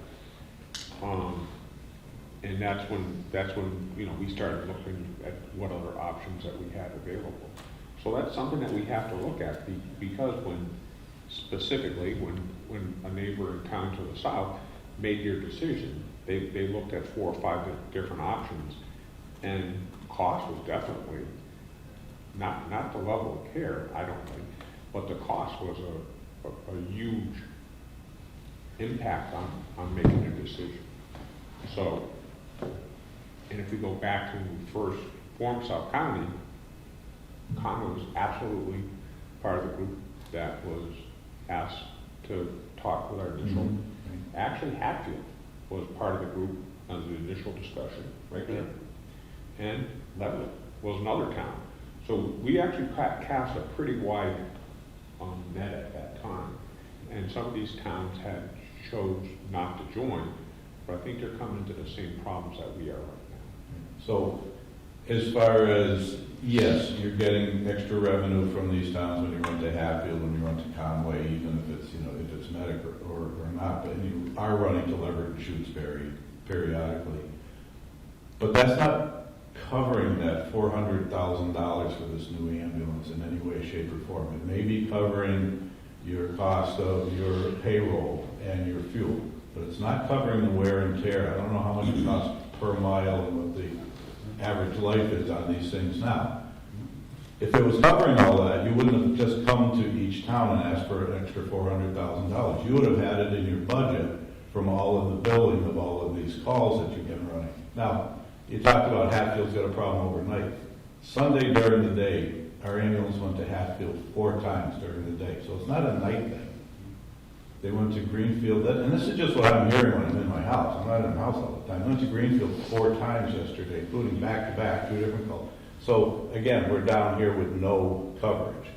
And that's when we started looking at what other options that we had available. So that's something that we have to look at, because when a neighbor in town to the south made their decision, they looked at 4 or 5 different options, and cost was definitely not the level of care, I don't think, but the cost was a huge impact on making a decision. So, and if we go back to when we first formed South County, Conway was absolutely part of the group that was asked to talk with our initial. Actually, Hatfield was part of the group on the initial discussion, right there. And Lebanon was another town. So we actually cast a pretty wide net at that time. And some of these towns chose not to join, but I think they're coming into the same problems that we are right now. So, as far as, yes, you're getting extra revenue from these towns when you run to Hatfield, when you run to Conway, even if it's medic or not, but you are running to Leverett Shoots periodically. But that's not covering that $400,000 for this new ambulance in any way, shape, or form. It may be covering your cost of your payroll and your fuel, but it's not covering the wear and tear. I don't know how much it costs per mile and what the average life is on these things now. If it was covering all that, you wouldn't have just come to each town and asked for an extra $400,000. You would have had it in your budget from all of the billing of all of these calls that you've been running. Now, you talked about Hatfield's got a problem overnight. Sunday during the day, our ambulance went to Hatfield 4 times during the day, so it's not a night thing. They went to Greenfield, and this is just what I'm hearing when I'm in my house. I'm not in the house all the time. I went to Greenfield 4 times yesterday, including back-to-back, 2 different calls. So again, we're down here with no coverage.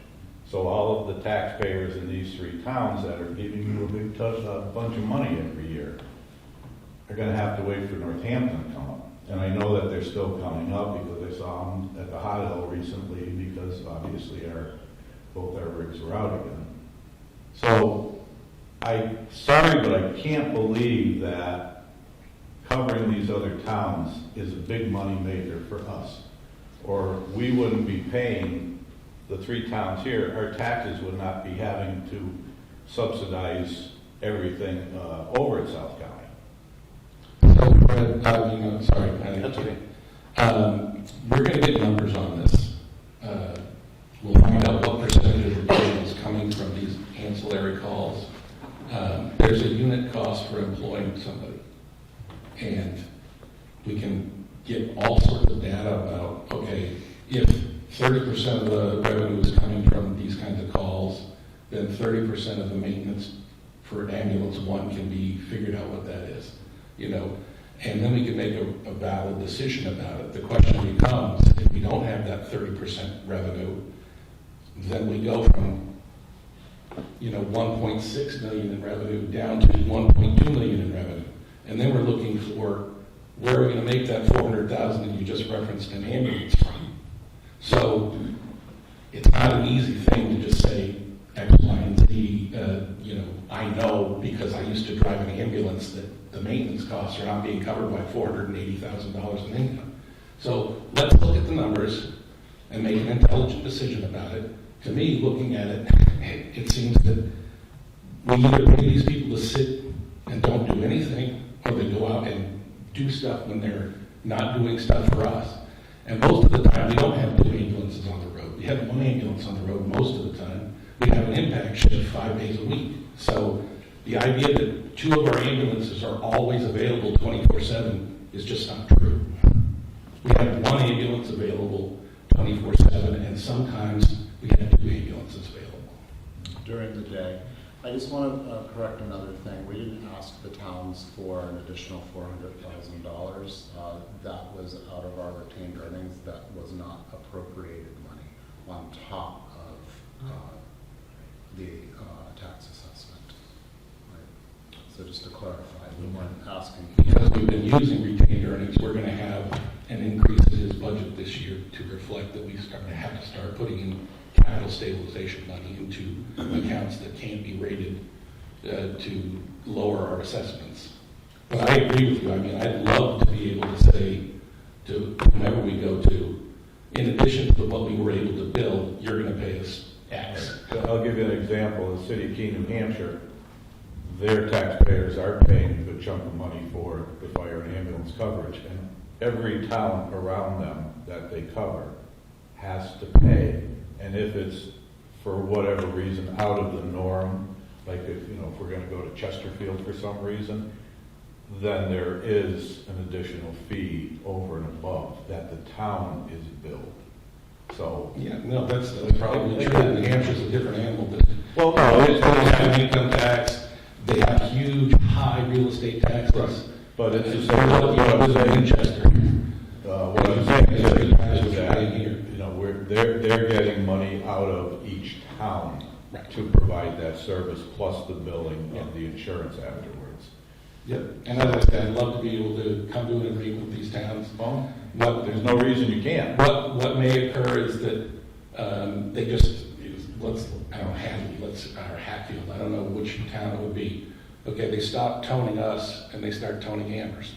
So all of the taxpayers in these 3 towns that are giving you a bunch of money every year are going to have to wait for Northampton to come up. And I know that they're still coming up because I saw them at the Hot Hill recently, because obviously both our rigs were out again. So sorry, but I can't believe that covering these other towns is a big money maker for us. or we wouldn't be paying the 3 towns here, our taxes would not be having to subsidize everything over at South County. So, Fred, sorry, That's okay. we're going to get numbers on this. We'll find out what percentage of the bill is coming from these ancillary calls. There's a unit cost for employing somebody, and we can get all sorts of data about, okay, if 30% of the revenue is coming from these kinds of calls, then 30% of the maintenance for ambulance 1 can be figured out what that is, you know, and then we can make a valid decision about it. The question becomes, if we don't have that 30% revenue, then we go from, you know, 1.6 million in revenue down to 1.2 million in revenue. And then we're looking for where are we going to make that 400,000 that you just referenced in ambulance from. So it's not an easy thing to just say X, Y, and Z. You know, I know because I used to drive an ambulance that the maintenance costs are not being covered by $480,000 in income. So let's look at the numbers and make an intelligent decision about it. To me, looking at it, it seems that we either pay these people to sit and don't do anything, or they go out and do stuff when they're not doing stuff for us. And most of the time, we don't have 2 ambulances on the road. We have 1 ambulance on the road most of the time. We have an impact shift 5 days a week. So the idea that 2 of our ambulances are always available 24/7 is just not true. We have 1 ambulance available 24/7, and sometimes we have 2 ambulances available. During the day. I just want to correct another thing. We didn't ask the towns for an additional $400,000. That was out of our retained earnings. That was not appropriated money on top of the tax assessment. Right. So just to clarify, we weren't asking. Because we've been using retained earnings, we're going to have an increase in his budget this year to reflect that we have to start putting in capital stabilization money into accounts that can't be rated to lower our assessments. But I agree with you. I mean, I'd love to be able to say to whomever we go to, in addition to what we were able to bill, you're going to pay us X. I'll give you an example. The city of Keene, New Hampshire, their taxpayers are paying a good chunk of money for the fire and ambulance coverage. And every town around them that they cover has to pay. And if it's, for whatever reason, out of the norm, like if we're going to go to Chesterfield for some reason, then there is an additional fee over and above that the town is billed. So Yeah, no, that's probably true. New Hampshire's a different animal. well, They have income tax. They have huge, high real estate taxes. but it's It's the same. what I'm saying, Winchester. What I'm saying is that they're getting money out of each town Right. to provide that service, plus the billing of the insurance afterwards. Yep. And as I said, I'd love to be able to come to an agreement with these towns. Well, What there's no reason you can't. What may occur is that they just Hatfield. I don't know which town it would be. Okay, they stop toning us and they start toning Amherst.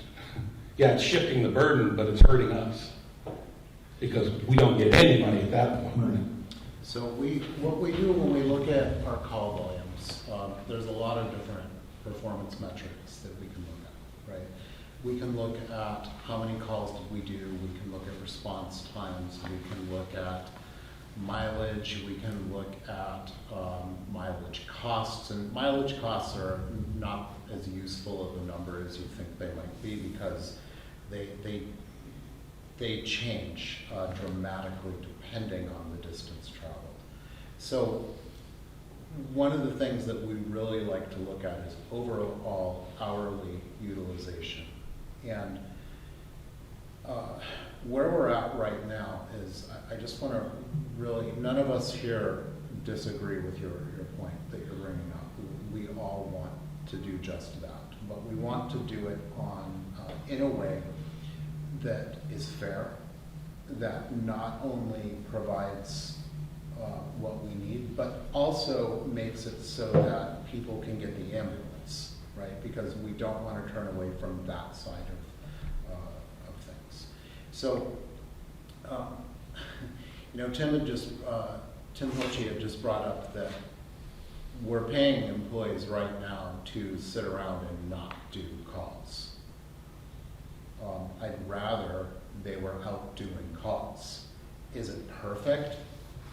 Yeah, it's shifting the burden, but it's hurting us because we don't get any money at that point. So what we do when we look at our call volumes, there's a lot of different performance metrics that we can look at, right? We can look at how many calls did we do, we can look at response times, we can look at mileage, we can look at mileage costs, and mileage costs are not as useful of a number as you think they might be because they change dramatically depending on the distance traveled. So one of the things that we really like to look at is overall hourly utilization. And where we're at right now is, I just want to really, none of us here disagree with your point that you're bringing up. We all want to do just that, but we want to do it in a way that is fair, that not only provides what we need, but also makes it so that people can get the ambulance, right? Because we don't want to turn away from that side of things. So Tim Hochi had just brought up that we're paying employees right now to sit around and not do calls. I'd rather they were out doing calls. Is it perfect?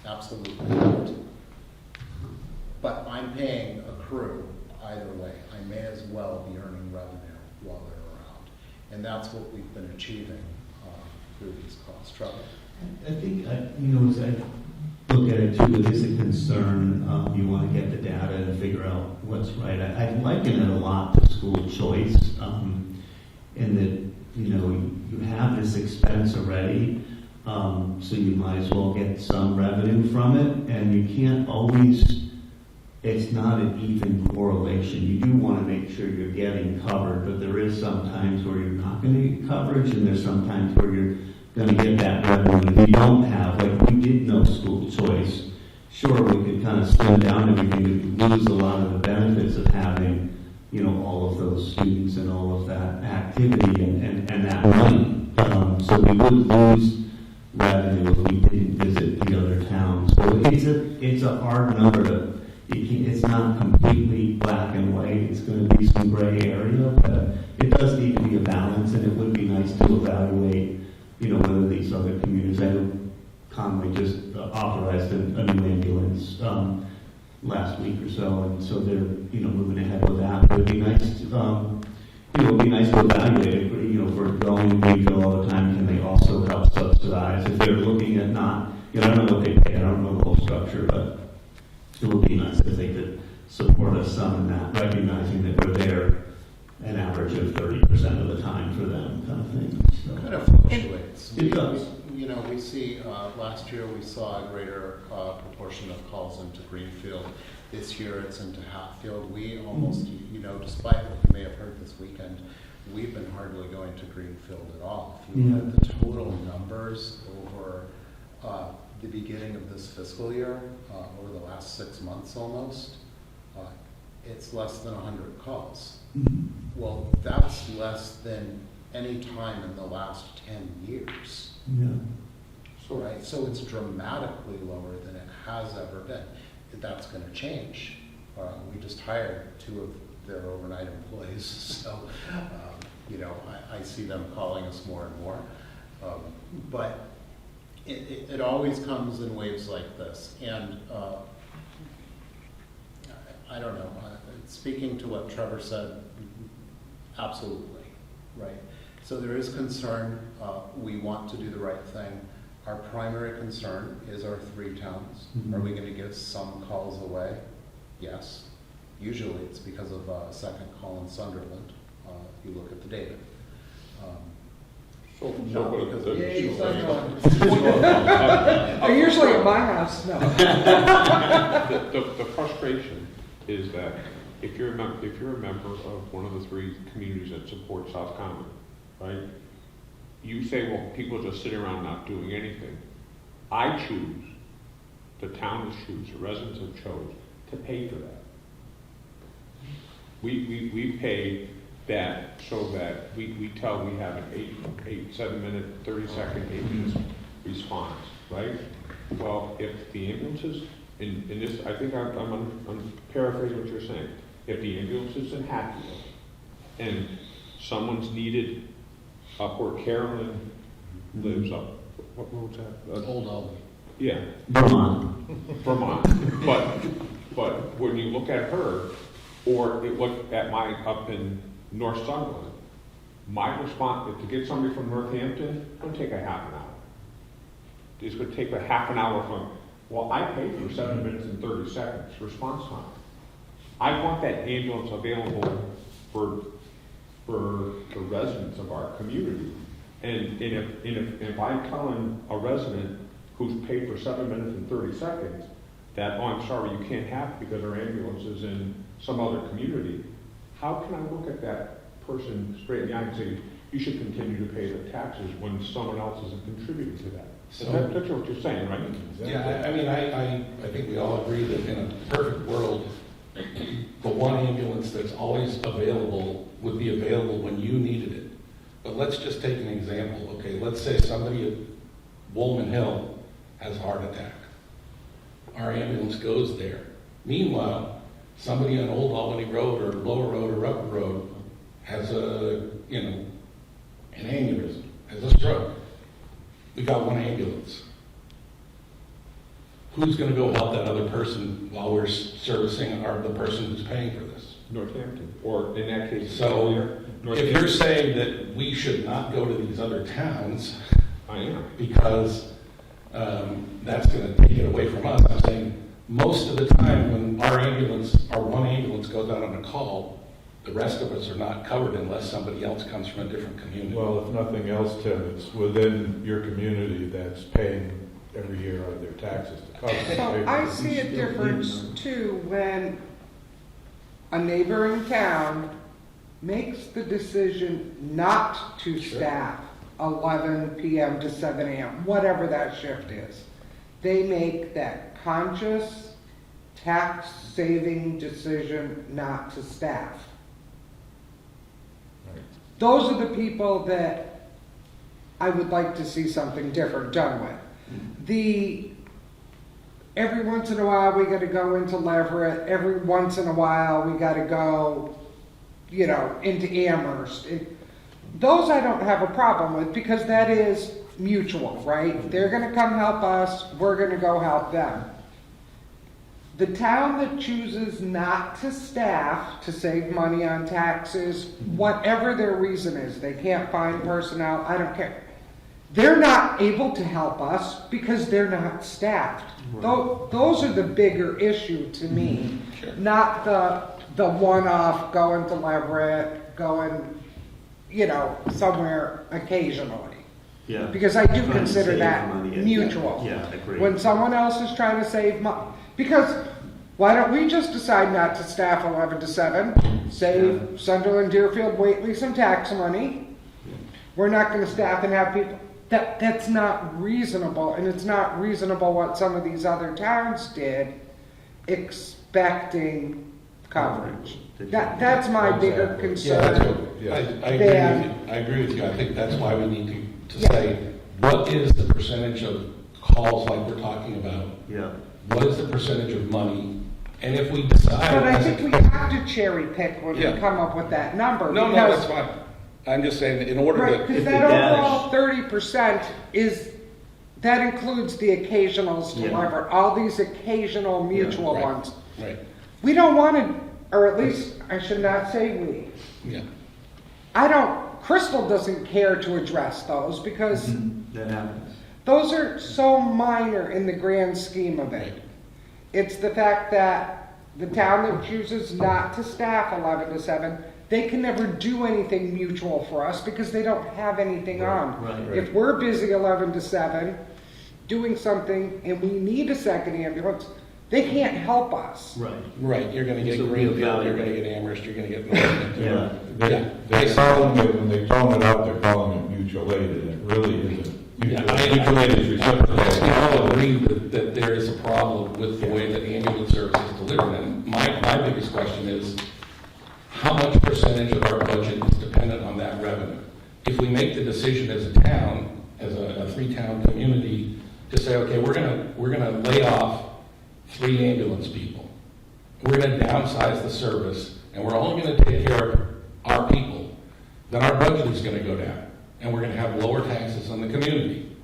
Absolutely not. But I'm paying a crew either way. I may as well be earning revenue while they're around. And that's what we've been achieving through these cost trouble. I think, as I look at it too, it is a concern. You want to get the data and figure out what's right. I liken it a lot to school choice, in that, you have this expense already, so you might as well get some revenue from it, and you can't always, it's not an even correlation. You do want to make sure you're getting covered, but there is some times where you're not going to get coverage, and there's some times where you're going to get that revenue. If you don't have, like we did no school choice, sure, we could kind of slim down everything, we'd lose a lot of the benefits of having, all of those students and all of that activity and that money. So we would lose revenue if we didn't visit the other towns. So it's a hard number to, it's not completely black and white. It's going to be some gray area, but it does need to be a balance, and it would be nice to evaluate, whether these other communities, I know Conway just authorized a new ambulance last week or so, and so they're, moving ahead with that. But it'd be nice to, evaluate it. If we're going to Greenfield all the time, can they also help subsidize? If they're looking at not, I don't know what they pay, I don't know the whole structure, but it would be nice if they could support us some in that, recognizing that we're there an average of 30% of the time for them, kind of thing. So. It kind of fluctuates. It does. We see, last year we saw a greater proportion of calls into Greenfield. This year it's into Hatfield. We almost, despite what you may have heard this weekend, we've been hardly going to Greenfield at all. If you look at the total numbers over the beginning of this fiscal year, over the last 6 months almost, it's less than 100 calls. Well, that's less than any time in the last 10 years. Yeah. Right, so it's dramatically lower than it has ever been. That's going to change. We just hired 2 of their overnight employees, so I see them calling us more and more. But it always comes in waves like this, and I don't know. Speaking to what Trevor said, absolutely, right? So there is concern. We want to do the right thing. Our primary concern is our 3 towns. Mm-hmm. Are we going to give some calls away? Yes. Usually it's because of a second call in Sunderland, if you look at the data. Not because of Yay, Sunderland. They're usually at my house, no. The frustration is that if you're a member of one of the 3 communities that support South Common, right? You say, well, people just sit around not doing anything. I choose, the town has chosen, the residents have chosen to pay for that. We pay that so that we tell we have an 7 minute, 30 second, 8 minutes response, right? Well, if the ambulances, in this, I think I'm paraphrasing what you're saying. If the ambulance is in Hatfield and someone's needed up where Carolyn lives up, what road's that? Old Albany. Yeah, Vermont. But when you look at her, or it look at up in North Sunderland, my response to get somebody from Northampton, it's going to take a half an hour. It's going to take a half an hour from, well, I paid for 7 minutes and 30 seconds response time. I want that ambulance available for the residents of our community. And if I'm telling a resident who's paid for 7 minutes and 30 seconds that, oh, I'm sorry, you can't have it because our ambulance is in some other community, how can I look at that person straight in the eye and say, you should continue to pay the taxes when someone else isn't contributing to that? So, That's what you're saying, right? Yeah, I think we all agree that in a perfect world, the one ambulance that's always available would be available when you needed it. But let's just take an example. Okay, let's say somebody at Woolman Hill has a heart attack. Our ambulance goes there. Meanwhile, somebody on Old Albany Road or Lower Road or Upper Road has an aneurysm, has a stroke. We got one ambulance. Who's going to go help that other person while we're servicing the person who's paying for this? Northampton, or in that case. So if you're saying that we should not go to these other towns I am. because that's going to take it away from us, I'm saying most of the time when our one ambulance goes out on a call, the rest of us are not covered unless somebody else comes from a different community. Well, if nothing else, Tim, it's within your community that's paying every year out of their taxes to cover it. So I see a difference too when a neighboring town makes the decision not to staff 11 p.m. to 7 a.m., whatever that shift is. They make that conscious, tax-saving decision not to staff. Right. Those are the people that I would like to see something different done with. Every once in a while we got to go into Leverett, every once in a while we got to go, into Amherst. Those I don't have a problem with because that is mutual, right? They're going to come help us, we're going to go help them. The town that chooses not to staff to save money on taxes, whatever their reason is, they can't find personnel, I don't care. They're not able to help us because they're not staffed. Those are the bigger issue to me, Sure. not the one-off going to Leverett, going, somewhere occasionally. Yeah. Because I do Trying to consider save that money, mutual. Yeah, I agree. When someone else is trying to save money, because why don't we just decide not to staff 11 to 7, save Sunderland, Deerfield, Whately some tax money? We're not going to staff and have people. That's not reasonable, and it's not reasonable what some of these other towns did, expecting coverage. That's my bigger Exactly. concern. Yeah, I agree with you. I think that's why we need to say, what is the percentage of calls like we're talking about? Yeah. What is the percentage of money? And if we decide... But I think we have to cherry pick when we Yeah. come up with that number. No, because- that's fine. I'm just saying, in order Right, to... because if that the data overall 30% that includes the occasionals to Yeah. Leverett, all these occasional mutual right. ones. Right, We don't want to, or at least I should not say we. yeah. Crystal doesn't care to address those because That happens. those are so minor in the grand scheme of it. It's the fact that the town that chooses not to staff 11 to 7, they can never do anything mutual for us because they don't have anything on. right. If we're busy 11 to 7 doing something and we need a second ambulance, they can't help us. Right. Right, you're gonna get It's a real Greenfield, you're value. gonna get Amherst, you're gonna get Northampton. Yeah. They're calling it, when they call it out, they're calling it mutual aid, and it really isn't. Mutual aid is We reciprocal. all agree that there is a problem with the way that ambulance service is delivered, and my biggest question is, how much percentage of our budget is dependent on that revenue? If we make the decision as a town, as a three-town community, to say, okay, we're gonna lay off 3 ambulance people, we're gonna downsize the service, and we're only gonna take care of our people, then our budget is gonna go down, and we're gonna have lower taxes on the community.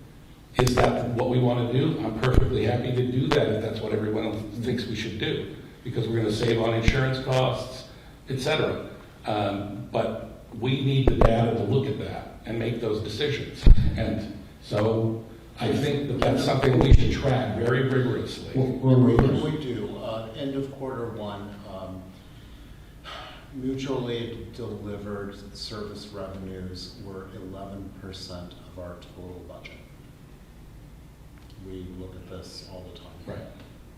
Is that what we want to do? I'm perfectly happy to do that if that's what everyone else thinks we should do, because we're going to save on insurance costs, et cetera. But we need the data to look at that and make those decisions. And so I think that that's something we should track very rigorously. We do. End of quarter one, mutual aid delivered service revenues were 11% of our total budget. We look at this all the time. Right.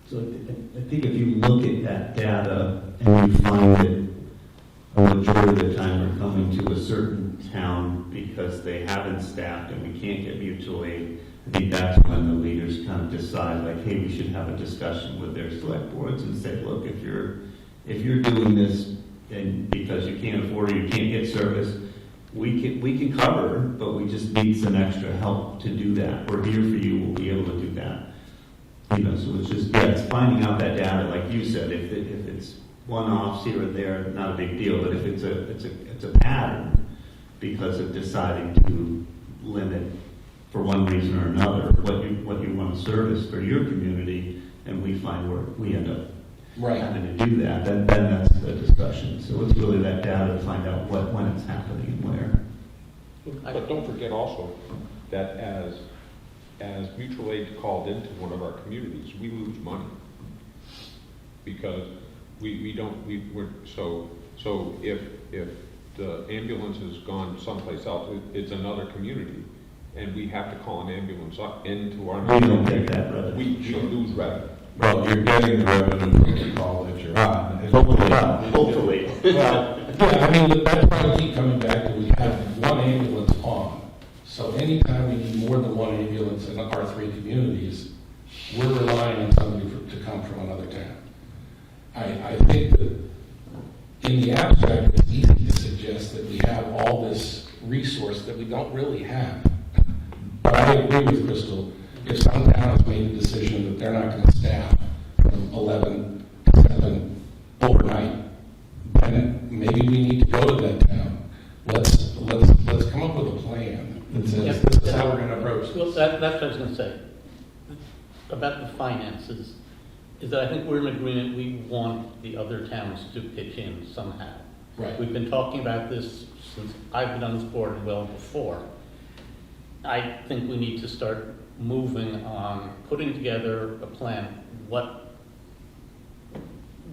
So I think if you look at that data and you find that a majority of the time we're coming to a certain town because they haven't staffed and we can't get mutual aid, I think that's when the leaders kind of decide, like, hey, we should have a discussion with their select boards and say, look, if you're doing this and because you can't afford it, you can't get service, we can cover, but we just need some extra help to do that. We're here for you, we'll be able to do that. So it's just, yeah, it's finding out that data, like you said, if it's one-offs here or there, not a big deal, but if it's a pattern because of deciding to limit for one reason or another what you want to service for your community, and we find where we end up having to do that, then that's the discussion. So it's really that data to find out when it's happening and where. But don't forget also that as mutual aid called into one of our communities, we lose money. Because so if the ambulance has gone someplace else, it's another community, and we have to call an ambulance up into our. We don't get that revenue. We lose revenue. Well, you're getting the revenue from the call that you're on. Hopefully. Well, yeah, I mean, that's why I keep coming back to we have one ambulance on. So anytime we need more than one ambulance in our 3 communities, we're relying on somebody to come from another town. I think that in the abstract, it's easy to suggest that we have all this resource that we don't really have. But I agree with Crystal. If some town has made a decision that they're not going to staff from 11 to 7 overnight, then maybe we need to go to that town. Let's come up with a plan that says this is how we're going to approach this. Well, that's what I was going to say. About the finances, is that I think we're in agreement, we want the other towns to pitch in somehow. Right. We've been talking about this since I've been on this board and well before. I think we need to start moving on putting together a plan, what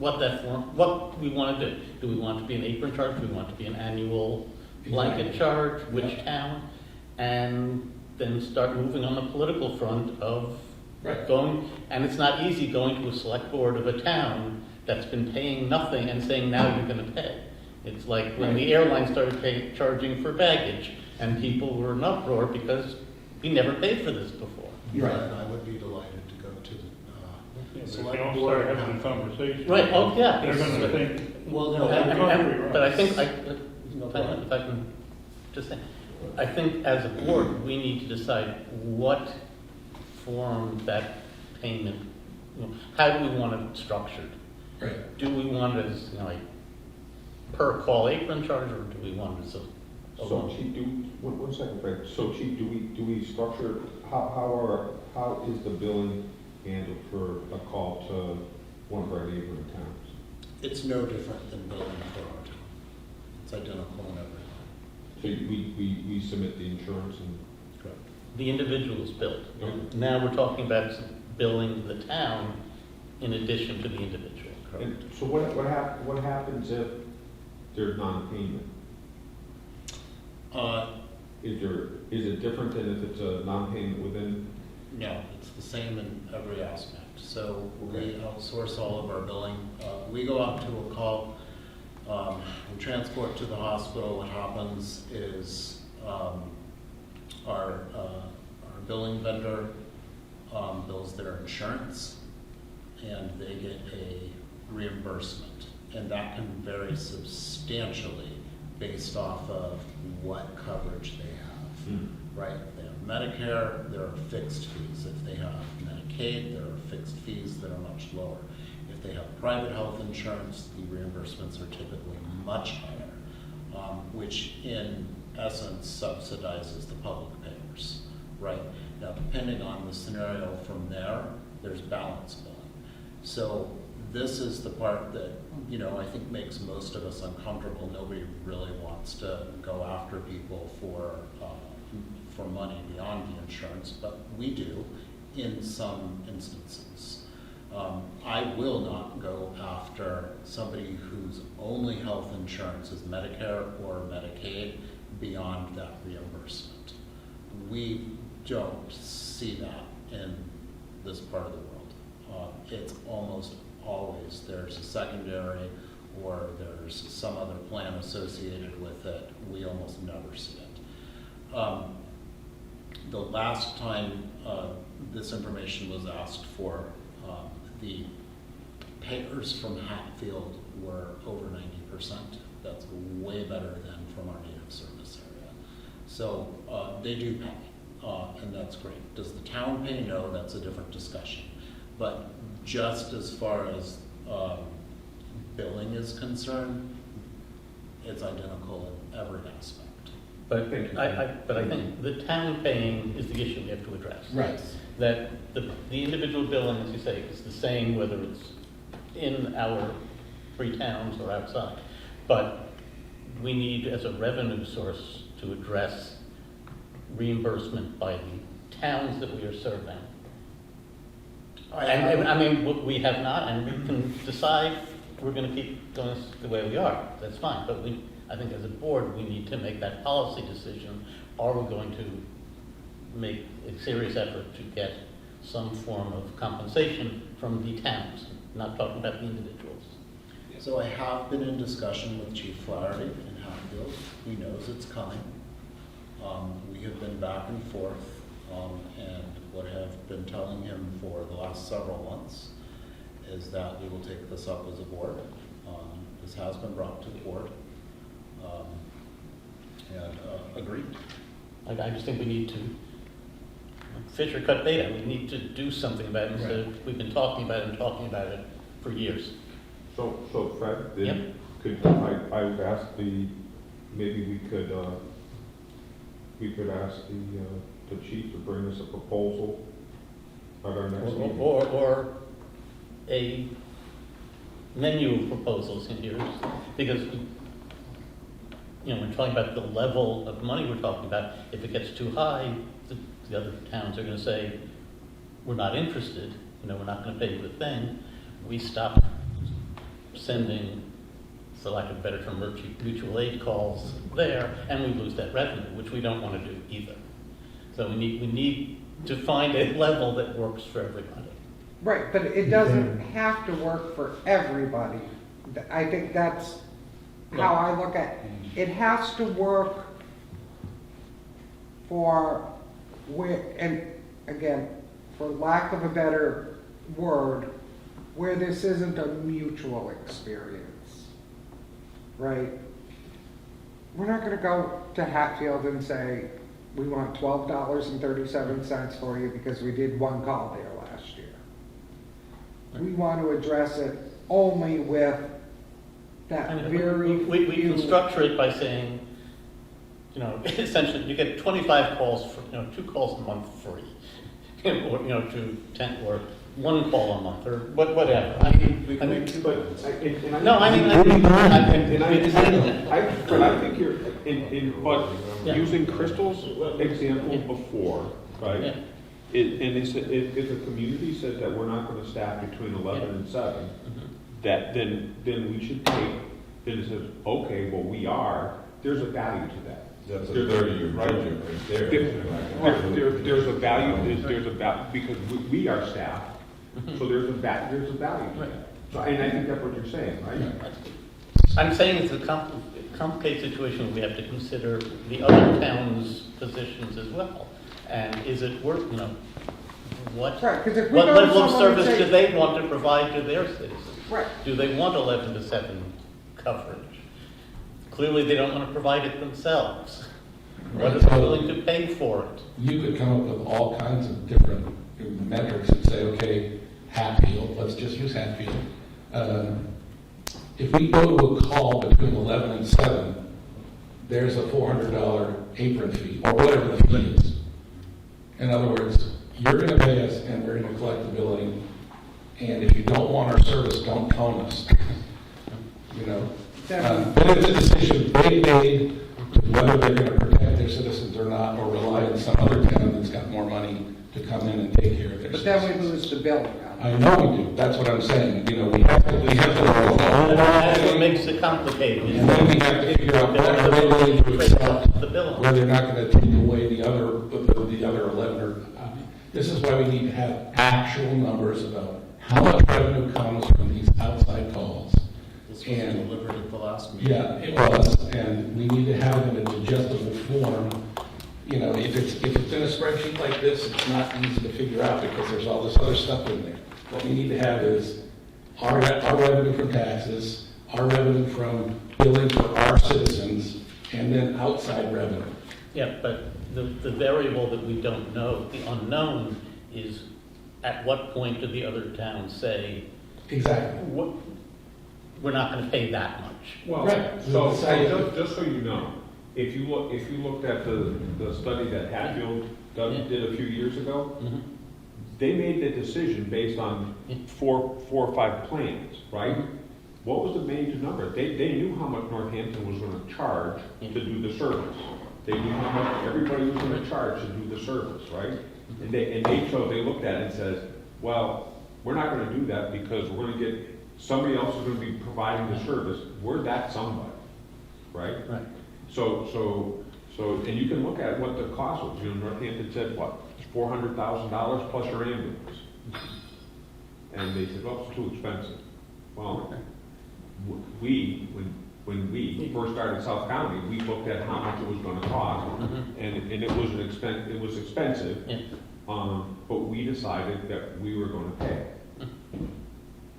we want to do. Do we want to be an apron charge? Do we want to be an annual blanket charge? Which town? And then start moving on the political front of going, and it's not easy going to a select board of a town that's been paying nothing and saying now you're going to pay. It's like when the airline started charging for baggage, and people were in uproar because we never paid for this before. Right, and I would be delighted to go to the If select you don't board. start having a conversation. Right, oh, yeah. They're gonna think, Well, oh, they're the country, right? But I think, if I can just say, I think as a board, we need to decide what form that payment, how do we want it structured? Right. Do we want it as, like, per call apron charge, or do we want it as a So Chief, one second, Fred. So Chief, do we structure, how is the billing handled for a call to one of our neighboring towns? It's no different than billing for our town. It's identical in every line. So we submit the insurance and. Correct. the individual is billed? Okay. Now we're talking about billing the town in addition to the individual. And so what happens if there's non-payment? Is it different than if it's a non-payment within? No, it's the same in every aspect. So we outsource all of our billing. We go out to a call, we transport to the hospital. What happens is our billing vendor bills their insurance, and they get a reimbursement. And that can vary substantially based off of what coverage they have. Right? If they have Medicare, there are fixed fees. If they have Medicaid, there are fixed fees that are much lower. If they have private health insurance, the reimbursements are typically much higher, which in essence subsidizes the public payers. Right? Now, depending on the scenario from there, there's balance billing. So this is the part that, I think makes most of us uncomfortable. Nobody really wants to go after people for money beyond the insurance, but we do in some instances. I will not go after somebody whose only health insurance is Medicare or Medicaid beyond that reimbursement. We don't see that in this part of the world. It's almost always there's a secondary or there's some other plan associated with it. We almost never see it. The last time this information was asked for, the payers from Hatfield were over 90%. That's way better than from our native service area. So they do pay, and that's great. Does the town pay? No, that's a different discussion. But just as far as billing is concerned, it's identical in every aspect. But I think the town paying is the issue we have to address. Right. That the individual billing, as you say, is the same whether it's in our 3 towns or outside. But we need, as a revenue source, to address reimbursement by the towns that we are serving. And, I mean, we have not, and we can decide we're gonna keep going the way we are, that's fine. But I think as a board, we need to make that policy decision. Are we going to make a serious effort to get some form of compensation from the towns, not talking about the individuals? So I have been in discussion with Chief Flaherty in Hatfield. He knows it's coming. We have been back and forth, and what I have been telling him for the last several months is that we will take this up as a board. This has been brought to the board, and agreed. I just think we need to fish or cut bait. We need to do something about it instead of, we've been talking about it for years. So Fred, Yep. I would ask maybe we could ask the chief to bring us a proposal at our next meeting. Or a menu of proposals in here, because, we're talking about the level of money we're talking about. If it gets too high, the other towns are gonna say, we're not interested, we're not gonna pay you a thing. We stop sending, for lack of a better term, mutual aid calls there, and we lose that revenue, which we don't wanna do either. So we need to find a level that works for everybody. Right, but it doesn't have to work for everybody. I think that's how I look at it. It has to work for and again, for lack of a better word, where this isn't a mutual experience, right? We're not gonna go to Hatfield and say, we want $12.37 for you because we did one call there last year. We want to address it only with that very We few. can structure it by saying, essentially, you get 25 calls for, 2 calls a month free, or, to 10, or 1 call a month, or whatever. We can make 2 plans. But I think you're, but using Crystal's example before, right? Yeah. If a community says that we're not gonna staff between 11 and 7, that then we should take, then it says, okay, well, we are, there's a value to that. That's a 30-year budget right there. There's a value, because we are staff, so there's a value to that. So, and I think that's what you're saying, right? I'm saying it's a complicated situation. We have to consider the other towns' positions as well. And is it worth, what Right, 'cause if we go to level of someone and service say- do they want to provide to their citizens? Right. Do they want 11 to 7 coverage? Clearly, they don't want to provide it themselves. What is they willing to pay for it? You could come up with all kinds of different metrics and say, okay, Hatfield, let's just use Hatfield. If we go to a call between 11 and 7, there's a $400 apron fee, or whatever the fee is. In other words, you're going to pay us and we're going to collect the billing, and if you don't want our service, don't phone us. But it's a decision they made whether they're going to protect their citizens or not, or rely on some other tenant that's got more money to come in and take care of their But citizens. then we lose the billing. I know we do. That's what I'm saying. We have to That's what makes it complicated. and then we have to figure out what are they willing to accept, The bill. where they're not going to take away the other 11 or. This is why we need to have actual numbers about how much revenue comes from these outside calls. This was And- delivered at the last meeting. Yeah, it was, and we need to have it in a digestible form. If it's in a spreadsheet like this, it's not easy to figure out because there's all this other stuff in there. What we need to have is our revenue from taxes, our revenue from billing for our citizens, and then outside revenue. Yeah, but the variable that we don't know, the unknown, is at what point do the other towns say, Exactly. what, we're not gonna pay that much? Well, Right. so So- just so you know, if you looked at the study that Hatfield did a few years ago, Mhm. they made the decision based on Yeah. four or five plans, right? Mhm. What was the major number? They knew how much Northampton was gonna charge Yeah. to do the service. They knew how much everybody was gonna charge to do the service, right? And they looked at it and said, well, we're not gonna do that because we're gonna get, somebody else is gonna be providing the service. We're that somebody, right? Right. So, and you can look at what the cost was, you know, Northampton said, what, $400,000 plus your ambulance? And they said, well, it's too expensive. Well, when we first started South County, we looked at how much it was gonna cost, and it was it was expensive, Yeah. but we decided that we were gonna pay.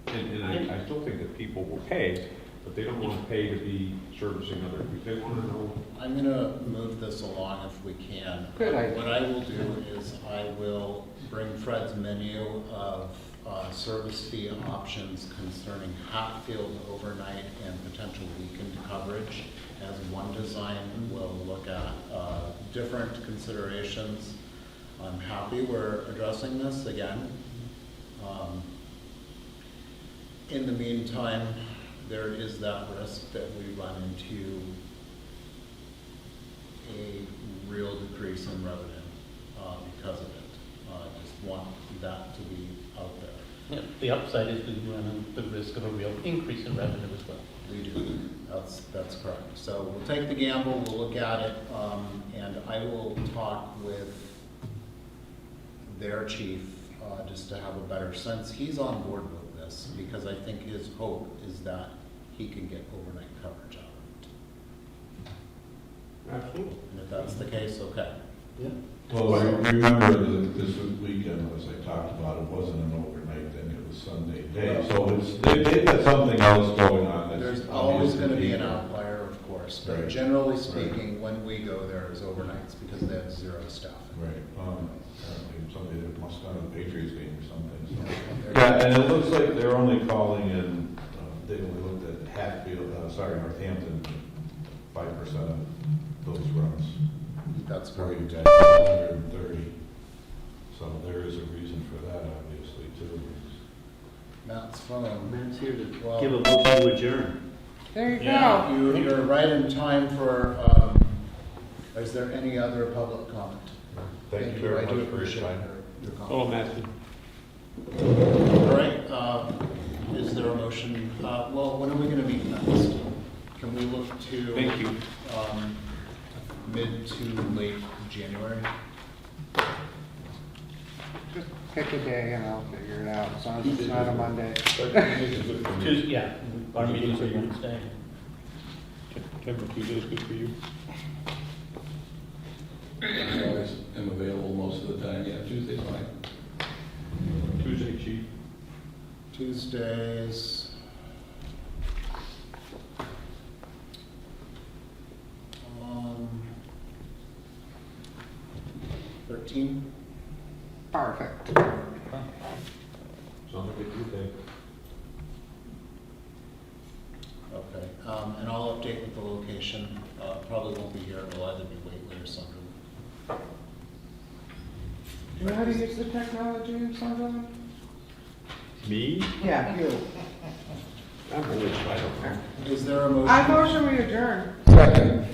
And I still think that people will pay, but they don't wanna pay to be servicing other people, they wanna know. I'm gonna move this along if we can. Good idea. What I will do is I will bring Fred's menu of service fee options concerning Hatfield overnight and potential weekend coverage as one design. We'll look at different considerations. I'm happy we're addressing this again. In the meantime, there is that risk that we run into a real decrease in revenue because of it. I just want that to be out there. Yeah, the upside is we run the risk of a real increase in revenue as well. We do, that's correct. So we'll take the gamble, we'll look at it, and I will talk with their chief just to have a better sense. He's on board with this because I think his hope is that he can get overnight coverage out of it. Absolutely. And if that's the case, okay. Yeah. Well, remember that this weekend, as I talked about, it wasn't an overnight thing, it was Sunday day. So they've got something else going on. that's There's always going to be an obviously- outlier, of course, but Right. generally speaking, when we go there is overnights because they have zero staffing. Right, apparently somebody that must have gone to the Patriots game or something, so. Yeah, and it looks like they're only calling in, they only looked at Northampton, 5% of those runs. That's Where correct. you've got 130. So there is a reason for that, obviously, too. Matt's phone. Matt's here to Well- give a motion to adjourn. There you Yeah, go. you're right in time for, is there any other public comment? Thank you very I do much for your appreciate time. your comment. Oh, Matthew. All right, is there a motion? Well, when are we going to meet next? Can we look to? Thank you. Mid to late January? Just pick a day and I'll figure it out, as long as it's not a Monday. Tuesday, yeah, our meetings are Wednesday. September Tuesday is good for you? I always am available most of the time, yeah, Tuesday's fine. Tuesday, chief. Tuesdays. 13? Perfect. Sounds like a Tuesday. Okay, and I'll update with the location. Probably won't be here, it'll either be Whately or Sunderland. Do you know how to use the technology in Sunderland? Me? Yeah, you. I'm old, so I don't know. Is there a motion? I motion we adjourn. Second.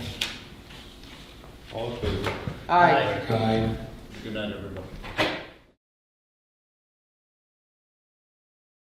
All in favor? Aye. Aye. Good night, everybody.